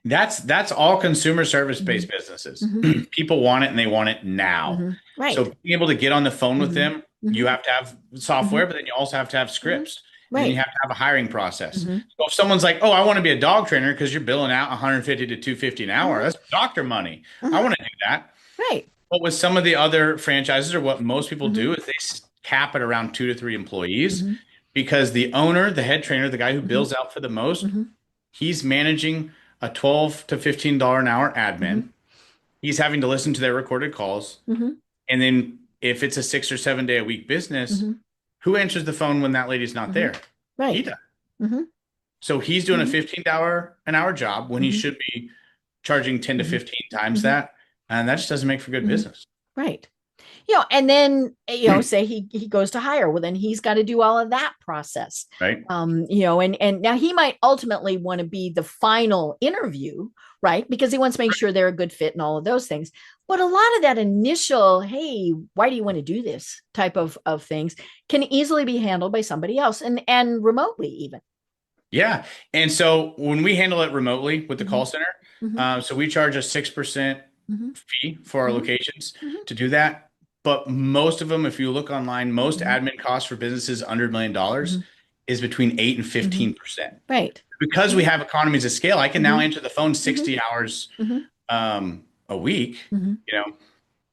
That's all consumer Mhm. service-based businesses. Mhm. People want it and they want it now. Mhm. So Right. being able to get on the phone with Mhm. them, you Mhm. have to have software, Mhm. but then you also have to have Mhm. scripts. And then you Right. have to have a hiring process. Mhm. So if someone's like, "Oh, I want to be a dog trainer," because you're billing out 150 to 250 an hour, Mhm. that's doctor money. I Mhm. want to do that. Right. But with some of the other franchises, or what most people Mhm. do, is they cap it around 2 to 3 employees Mhm. because the owner, the head trainer, the guy who Mhm. bills out for the most, Mhm. he's managing a $12 to $15 an hour admin. Mhm. He's having to listen to their recorded calls. Mhm. And then if it's a 6 or 7 day a week business, Mhm. who answers the phone when that lady's not Mhm. there? He Right. does. Mhm. So he's doing a Mhm. $15 an hour job when he Mhm. should be charging 10 to Mhm. 15 times Mhm. that. And that just doesn't make for good Mhm. business. Right. And then, say he goes to hire, well, then he's got to do all of that process. Right. And now he might ultimately want to be the final interview, right? Because he wants to make sure they're a good fit and all of those things. But a lot of that initial, hey, why do you want to do this type of things can easily be handled by somebody else, and remotely even. Yeah. And so when we handle it remotely with the Mhm. call center, Mhm. so we charge a 6% Mhm. fee for our Mhm. locations Mhm. to do that. But most of them, if you look online, most Mhm. admin costs for businesses under $1 million Mhm. is between 8 and Mhm. 15%. Right. Because we Mhm. have economies of scale, I can now Mhm. answer the phone Mhm. 60 hours Mhm. a week, Mhm. you know,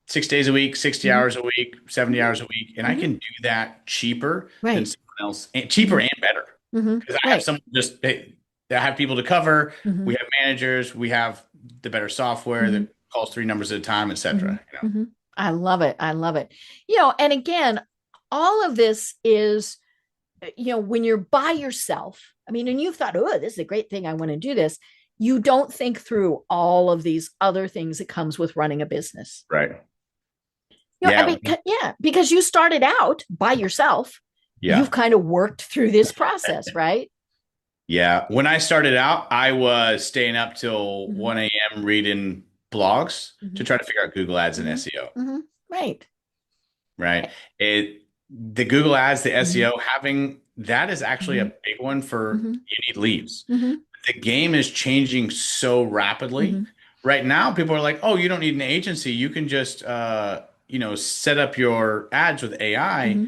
6 days a week, 60 Mhm. hours a week, 70 Mhm. hours a week. And I Mhm. can do that cheaper than Right. someone else, and cheaper Mhm. and better. Mhm. Because I have Right. someone just, I have people to cover. We Mhm. have managers. We have the better software that Mhm. calls 3 numbers at a time, et Mhm. cetera. Mhm. I love it. I love it. And again, all of this is, when you're by yourself, I mean, and you've thought, oh, this is a great thing, I want to do this. You don't think through all of these other things that comes with running a business. Right. I Yeah. mean, yeah, because you started out by yourself. You've Yeah. kind of worked through this process, right? Yeah. When I started out, I was staying up till Mhm. 1 a.m. reading blogs to Mhm. try to figure out Google Ads and Mhm. SEO. Mhm. Right. Right. The Google Ads, the Mhm. SEO, having that is actually a big one for you need leads. Mm-hmm. The game is changing so rapidly. Mm-hmm. Right now, people are like, oh, you don't need an agency. You can just, set up your ads with AI Mm-hmm.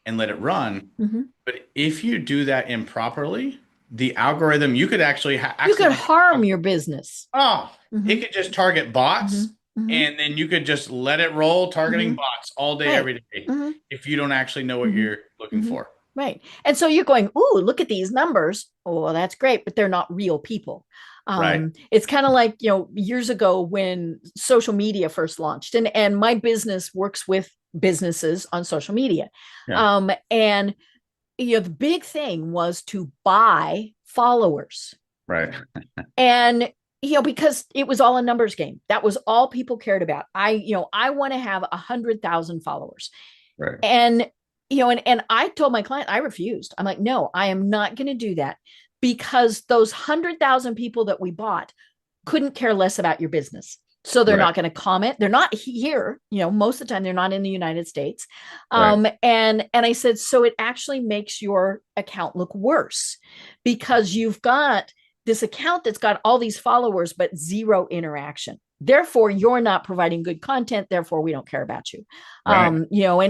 and let it run. Mm-hmm. But if you do that improperly, the algorithm, you could actually You could harm your business. oh, Mm-hmm. it could just target bots, Mm-hmm. and then you could just let it roll targeting Mm-hmm. bots all day, Right. every day, Mm-hmm. if you don't actually know what Mm-hmm. you're looking Mm-hmm. for. Right. And so you're going, ooh, look at these numbers. Oh, well, that's great, but they're not real people. Right. It's kind of like, years ago when social media first launched, and my business works with businesses on social media. Yeah. And the big thing was to buy followers. Right. And because it was all a numbers game. That was all people cared about. I want to have 100,000 followers. Right. And and I told my client, I refused. I'm like, no, I am not going to do that, because those 100,000 people that we bought couldn't care less about your business. So they're not going to comment. They're not here. Most of the time they're not in the United States. Right. And I said, so it actually makes your account look worse, because you've got this account that's got all these followers, but zero interaction. Therefore, you're not providing good content. Therefore, we don't care about you. Right.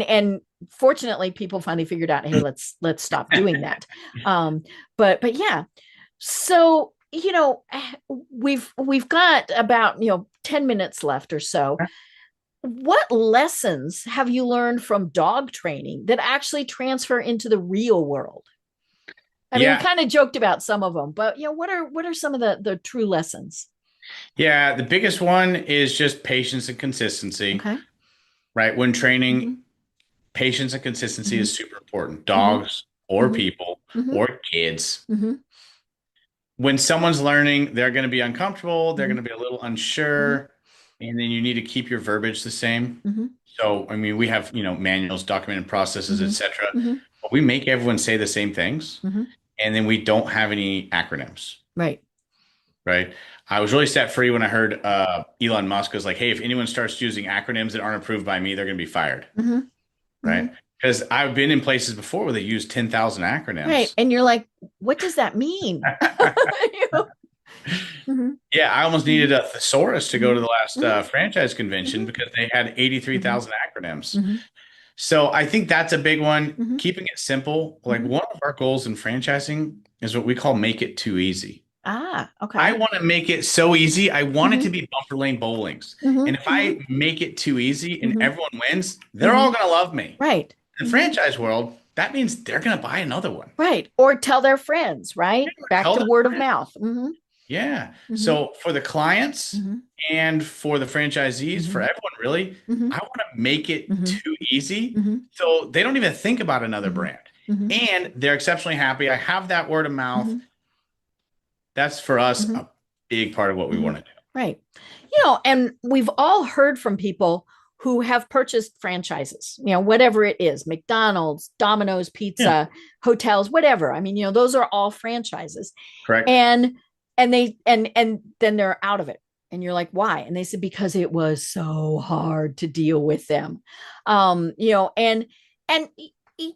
And fortunately, people finally figured out, hey, let's stop doing that. But yeah, so we've got about 10 minutes left or so. What lessons have you learned from dog training that actually transfer into the real world? I mean, we kind of joked about some of them, but what are some of the true lessons? Yeah, the biggest one is just patience and consistency. Okay. Right. When training, patience and consistency is super important. Dogs or people or kids. When someone's learning, they're going to be uncomfortable. They're going to be a little unsure. And then you need to keep your verbiage the same. So, I mean, we have, manuals, documented processes, etc. But we make everyone say the same things. And then we don't have any acronyms. Right. Right. I was really set free when I heard Elon Musk was like, hey, if anyone starts using acronyms that aren't approved by me, they're going to be fired. Right. Because I've been in places before where they use 10,000 acronyms. Right. And you're like, what does that mean? Yeah. I almost needed a thesaurus to go to the last franchise convention because they had 83,000 acronyms. So I think that's a big one. Keeping it simple. Like one of our goals in franchising is what we call make it too easy. Ah, okay. I want to make it so easy. I want it to be bumper lane bowlings. And if I make it too easy and everyone wins, they're all going to love me. Right. In the franchise world, that means they're going to buy another one. Right. Or tell their friends, right? Back to word of mouth. Yeah. So for the clients and for the franchisees, for everyone really, I want to make it too easy so they don't even think about another brand. And they're exceptionally happy. I have that word of mouth. That's for us a big part of what we want to do. Right. And we've all heard from people who have purchased franchises, whatever it is, McDonald's, Domino's Pizza, hotels, whatever. I mean, those are all franchises. Correct. And then they're out of it. And you're like, why? And they said, because it was so hard to deal with them. And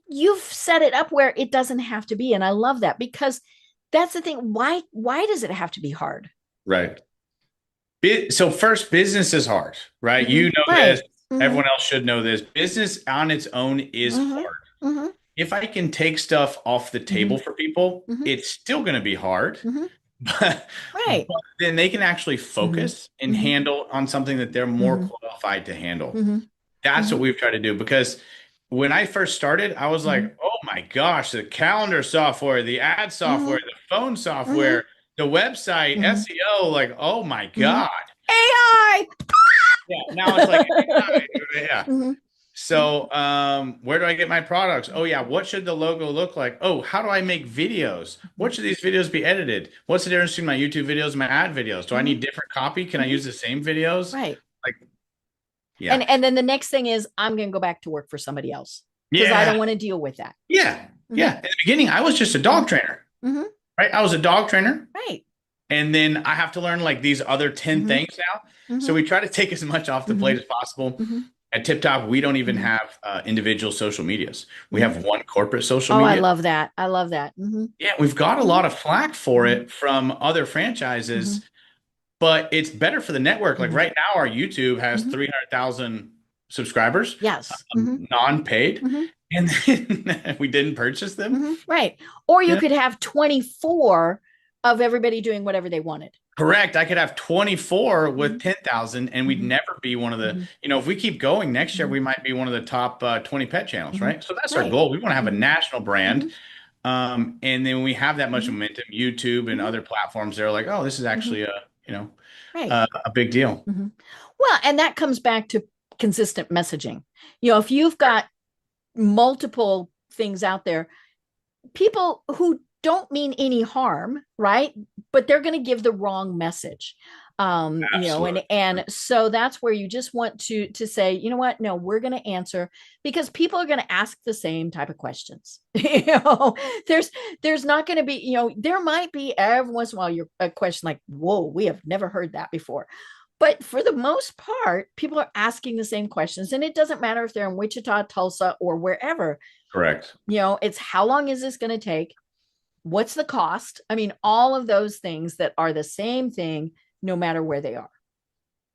you've set it up where it doesn't have to be. And I love that, because that's the thing. Why does it have to be hard? Right. So first, business is hard, right? You know this. Everyone else should know this. Business on its own is hard. If I can take stuff off the table for people, it's still going to be hard. But then they can actually focus and handle on something that they're more qualified to handle. That's what we've tried to do, because when I first started, I was like, oh my gosh, the calendar software, the ad software, the phone software, the website, SEO, like, oh my God. AI. Yeah. Now it's like, AI. Yeah. So where do I get my products? Oh yeah. What should the logo look like? Oh, how do I make videos? What should these videos be edited? What's the difference between my YouTube videos and my ad videos? Do I need different copy? Can I use the same videos? Right. Like, yeah. And then the next thing is, I'm going to go back to work for somebody else, because I don't want to deal with that. Yeah. Yeah. In the beginning, I was just a dog trainer. Right. I was a dog trainer. Right. And then I have to learn like these other 10 things now. So we try to take as much off the plate as possible. At TipTop, we don't even have individual social medias. We Mhm. have one corporate social Oh, I media. love that. I love that. Hmm. Yeah, we've got a Hmm. lot of flack for Hmm. it from other Hmm. franchises, but it's better for the network. Like Hmm. right now, our YouTube has Hmm. 300,000 subscribers, Yes. Hmm. non-paid, Hmm. and then we didn't purchase them. Hmm. Right. Or you Yeah, could have 24 of everybody doing whatever they wanted. correct. I could have 24 with Hmm. 10,000, and we'd Hmm. never be one of the, Hmm. if we keep going next year, Hmm. we might be one of the top 20 pet channels, Hmm. right? So that's our Right. goal. We want to have a Hmm. national Hmm. brand. And then we have that much Hmm. momentum, YouTube and Hmm. other platforms. They're like, oh, this is Hmm. actually Right. a big deal. Hmm. Well, and that comes back to consistent messaging. If you've got multiple things out there, people who don't mean any harm, right? But they're going to give the wrong message. And Absolutely. so that's where you just want to say, you know what? No, we're going to answer because people are going to ask the same type of questions. There's not going to be, there might be every once in a while you're a question like, whoa, we have never heard that before. But for the most part, people are asking the same questions. And it doesn't matter if they're in Wichita, Tulsa, or wherever. Correct. It's how long is this going to take? What's the cost? I mean, all of those things that are the same thing, no matter where they are.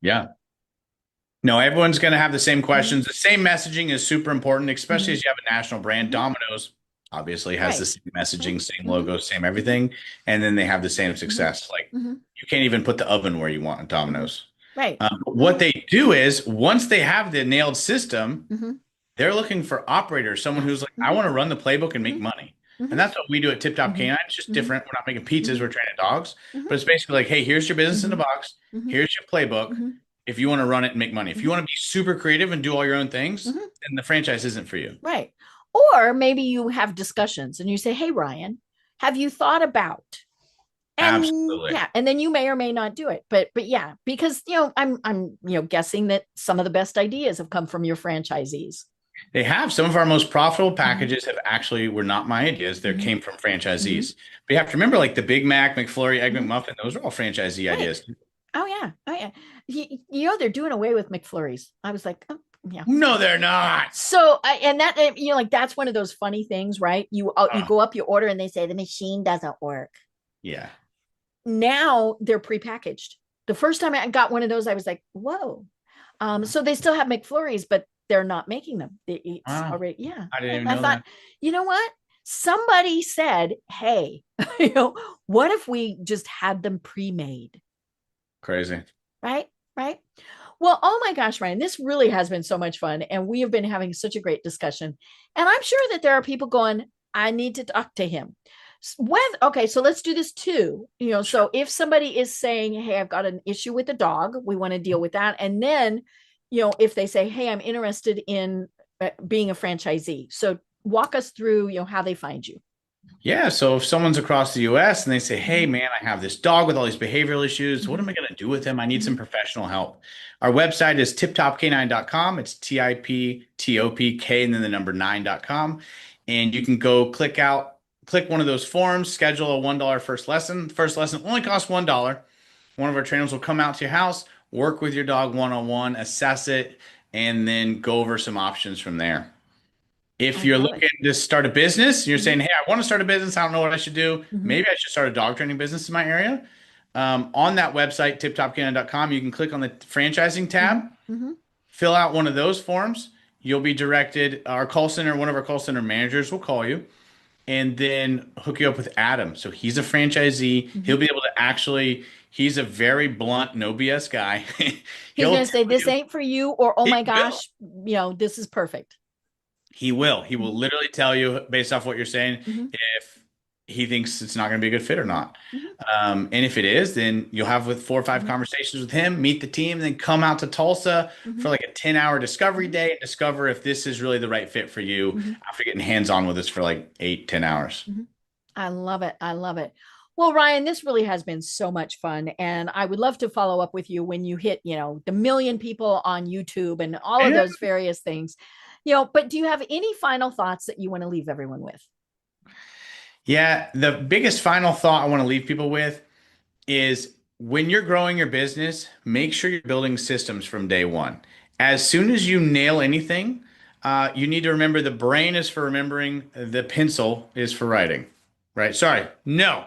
Yeah. No, everyone's going to have the same Mhm. questions. The same messaging is super important, especially Mhm. as you have a national brand. Mhm. Domino's obviously has the Right. same Right. messaging, same Mhm. logo, same Mhm. everything. And then they have the same Mhm. success. Like Mhm. you can't even put the oven where you want at Mhm. Domino's. Right. But what Mhm. they do is once they have the nailed system, Mhm. they're looking for operators, someone Yeah. who's like, I Mhm. want to run the playbook and make Mhm. money. And Mhm. that's what we do at Tip Top Mhm. K9. It's just Mhm. different. We're not making pizzas, Mhm. we're training dogs. Mhm. But it's basically like, hey, here's your business in a Mhm. box. Mhm. Here's your playbook. Mhm. If you want to run it and make money. If you Mhm. want to be super creative and do all your own things, Mhm. then the franchise isn't for you. Right. Or maybe you have discussions and you say, "Hey, Ryan, have you thought about?" And Absolutely. yeah, and then you may or may not do it. But yeah, because I'm guessing that some of the best ideas have come from your franchisees. They have some of our most profitable Mhm. packages have actually were not my ideas. They Mhm. came from Mhm. franchisees. But you have to remember, like the Big Mac, McFlurry, Egg Mhm. McMuffin, those are all franchisee Right. ideas. Oh yeah. Oh yeah. They're doing away with McFlurries. I was like, oh yeah. No, they're not. So and that like that's one of those funny things, right? You Oh, go up, you order, and they say the machine doesn't work. yeah. Now they're prepackaged. The first time I got one of those, I was like, whoa. So they still have McFlurries, but they're not making them. It's Wow. already, yeah. I didn't even I know thought, that. you know what? Somebody said, hey, what if we just had them pre-made? Crazy. Right? Right? Well, oh my gosh, Ryan, this really has been so much fun. And we have been having such a great discussion. And I'm sure that there are people going, I need to talk to him. Okay, so let's do this too. So if somebody is saying, hey, I've got an issue with the dog, we want to deal with that. And then, if they say, hey, I'm interested in being a franchisee. So walk us through, how they find you. Yeah, so if someone's across the US and they say, "Hey Mhm. man, I have this dog with all these behavioral issues. What Mhm. am I going to do with him? I need some Mhm. professional help." Our website is tiptopk9.com. It's TIPTOPK and then the number 9.com. And you can go click one of those forms, schedule a $1 first lesson. The first lesson only costs $1. One of our trainers will come out to your house, work with your dog one-on-one, assess it, and then go over some options from there. If I you're love it. looking to start a business, you're Mhm. saying, "Hey, I want to start a business. I don't know what I should do. Mhm. Maybe I should start a dog training business in my area." On that website, tiptopcanine.com, you can click on the franchising tab, Mhm. Mhm. fill out one of those forms. You'll be directed, our call center, one of our call center managers will call you and then hook you up with Adam. So he's a franchisee. He'll Mhm. be able to actually, he's a very blunt, no BS guy. He's He'll going to say, tell this you, ain't for you, or, oh he my will. gosh, this is perfect. He will. He will Mhm. literally tell you based off what you're saying Mhm. if he thinks it's not going to be a good fit or Mhm. not. Mhm. And if it is, then you'll have with 4 or 5 Mhm. conversations with him, meet the team, and then come out to Tulsa for Mhm. like a 10-hour discovery Mhm. day and discover if this is really the right fit for you Mhm. after getting hands-on with us for like 8, 10 hours. Mhm. I love it. I love it. Well, Ryan, this really has been so much fun. And I would love to follow up with you when you hit, the million people on YouTube and all of Yeah. those various things. But do you have any final thoughts that you want to leave everyone with? Yeah. The biggest final thought I want to leave people with is when you're growing your business, make sure you're building systems from day one. As soon as you nail anything, you need to remember the brain is for remembering, the pencil is for writing, right? Sorry, no.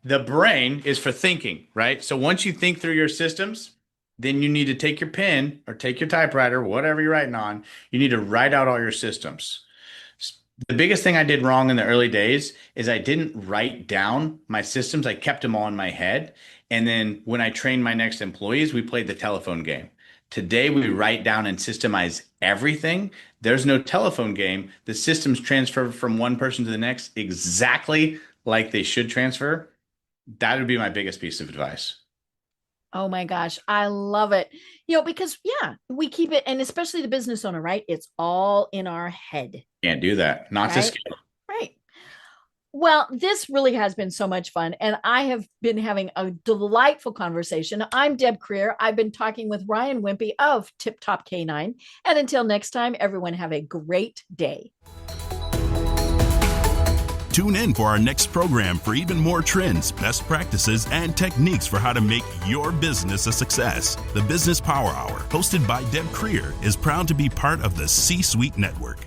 The brain is for thinking, right? So once you think through your systems, then you need to take your pen or take your typewriter, whatever you're writing on. You need to write out all your systems. The biggest thing I did wrong in the early days is I didn't write down my systems. I kept them all in my head. And then when I trained my next employees, we played the telephone game. Today, we write down and systemize everything. There's no telephone game. The systems transfer from one person to the next exactly like they should transfer. That would be my biggest piece of advice. Oh my gosh, I love it. Because we keep it, and especially the business owner, right? It's all in our head. Can't do that. Not to Right? scale. Right. Well, this really has been so much fun, and I have been having a delightful conversation. I'm Deb Creer. I've been talking with Ryan Wimpey of Tiptop K9. And until next time, everyone have a great day. Tune in for our next program for even more trends, best practices, and techniques for how to make your business a success. The Business Power Hour, hosted by Deb Creer, is proud to be part of the C-Suite Network.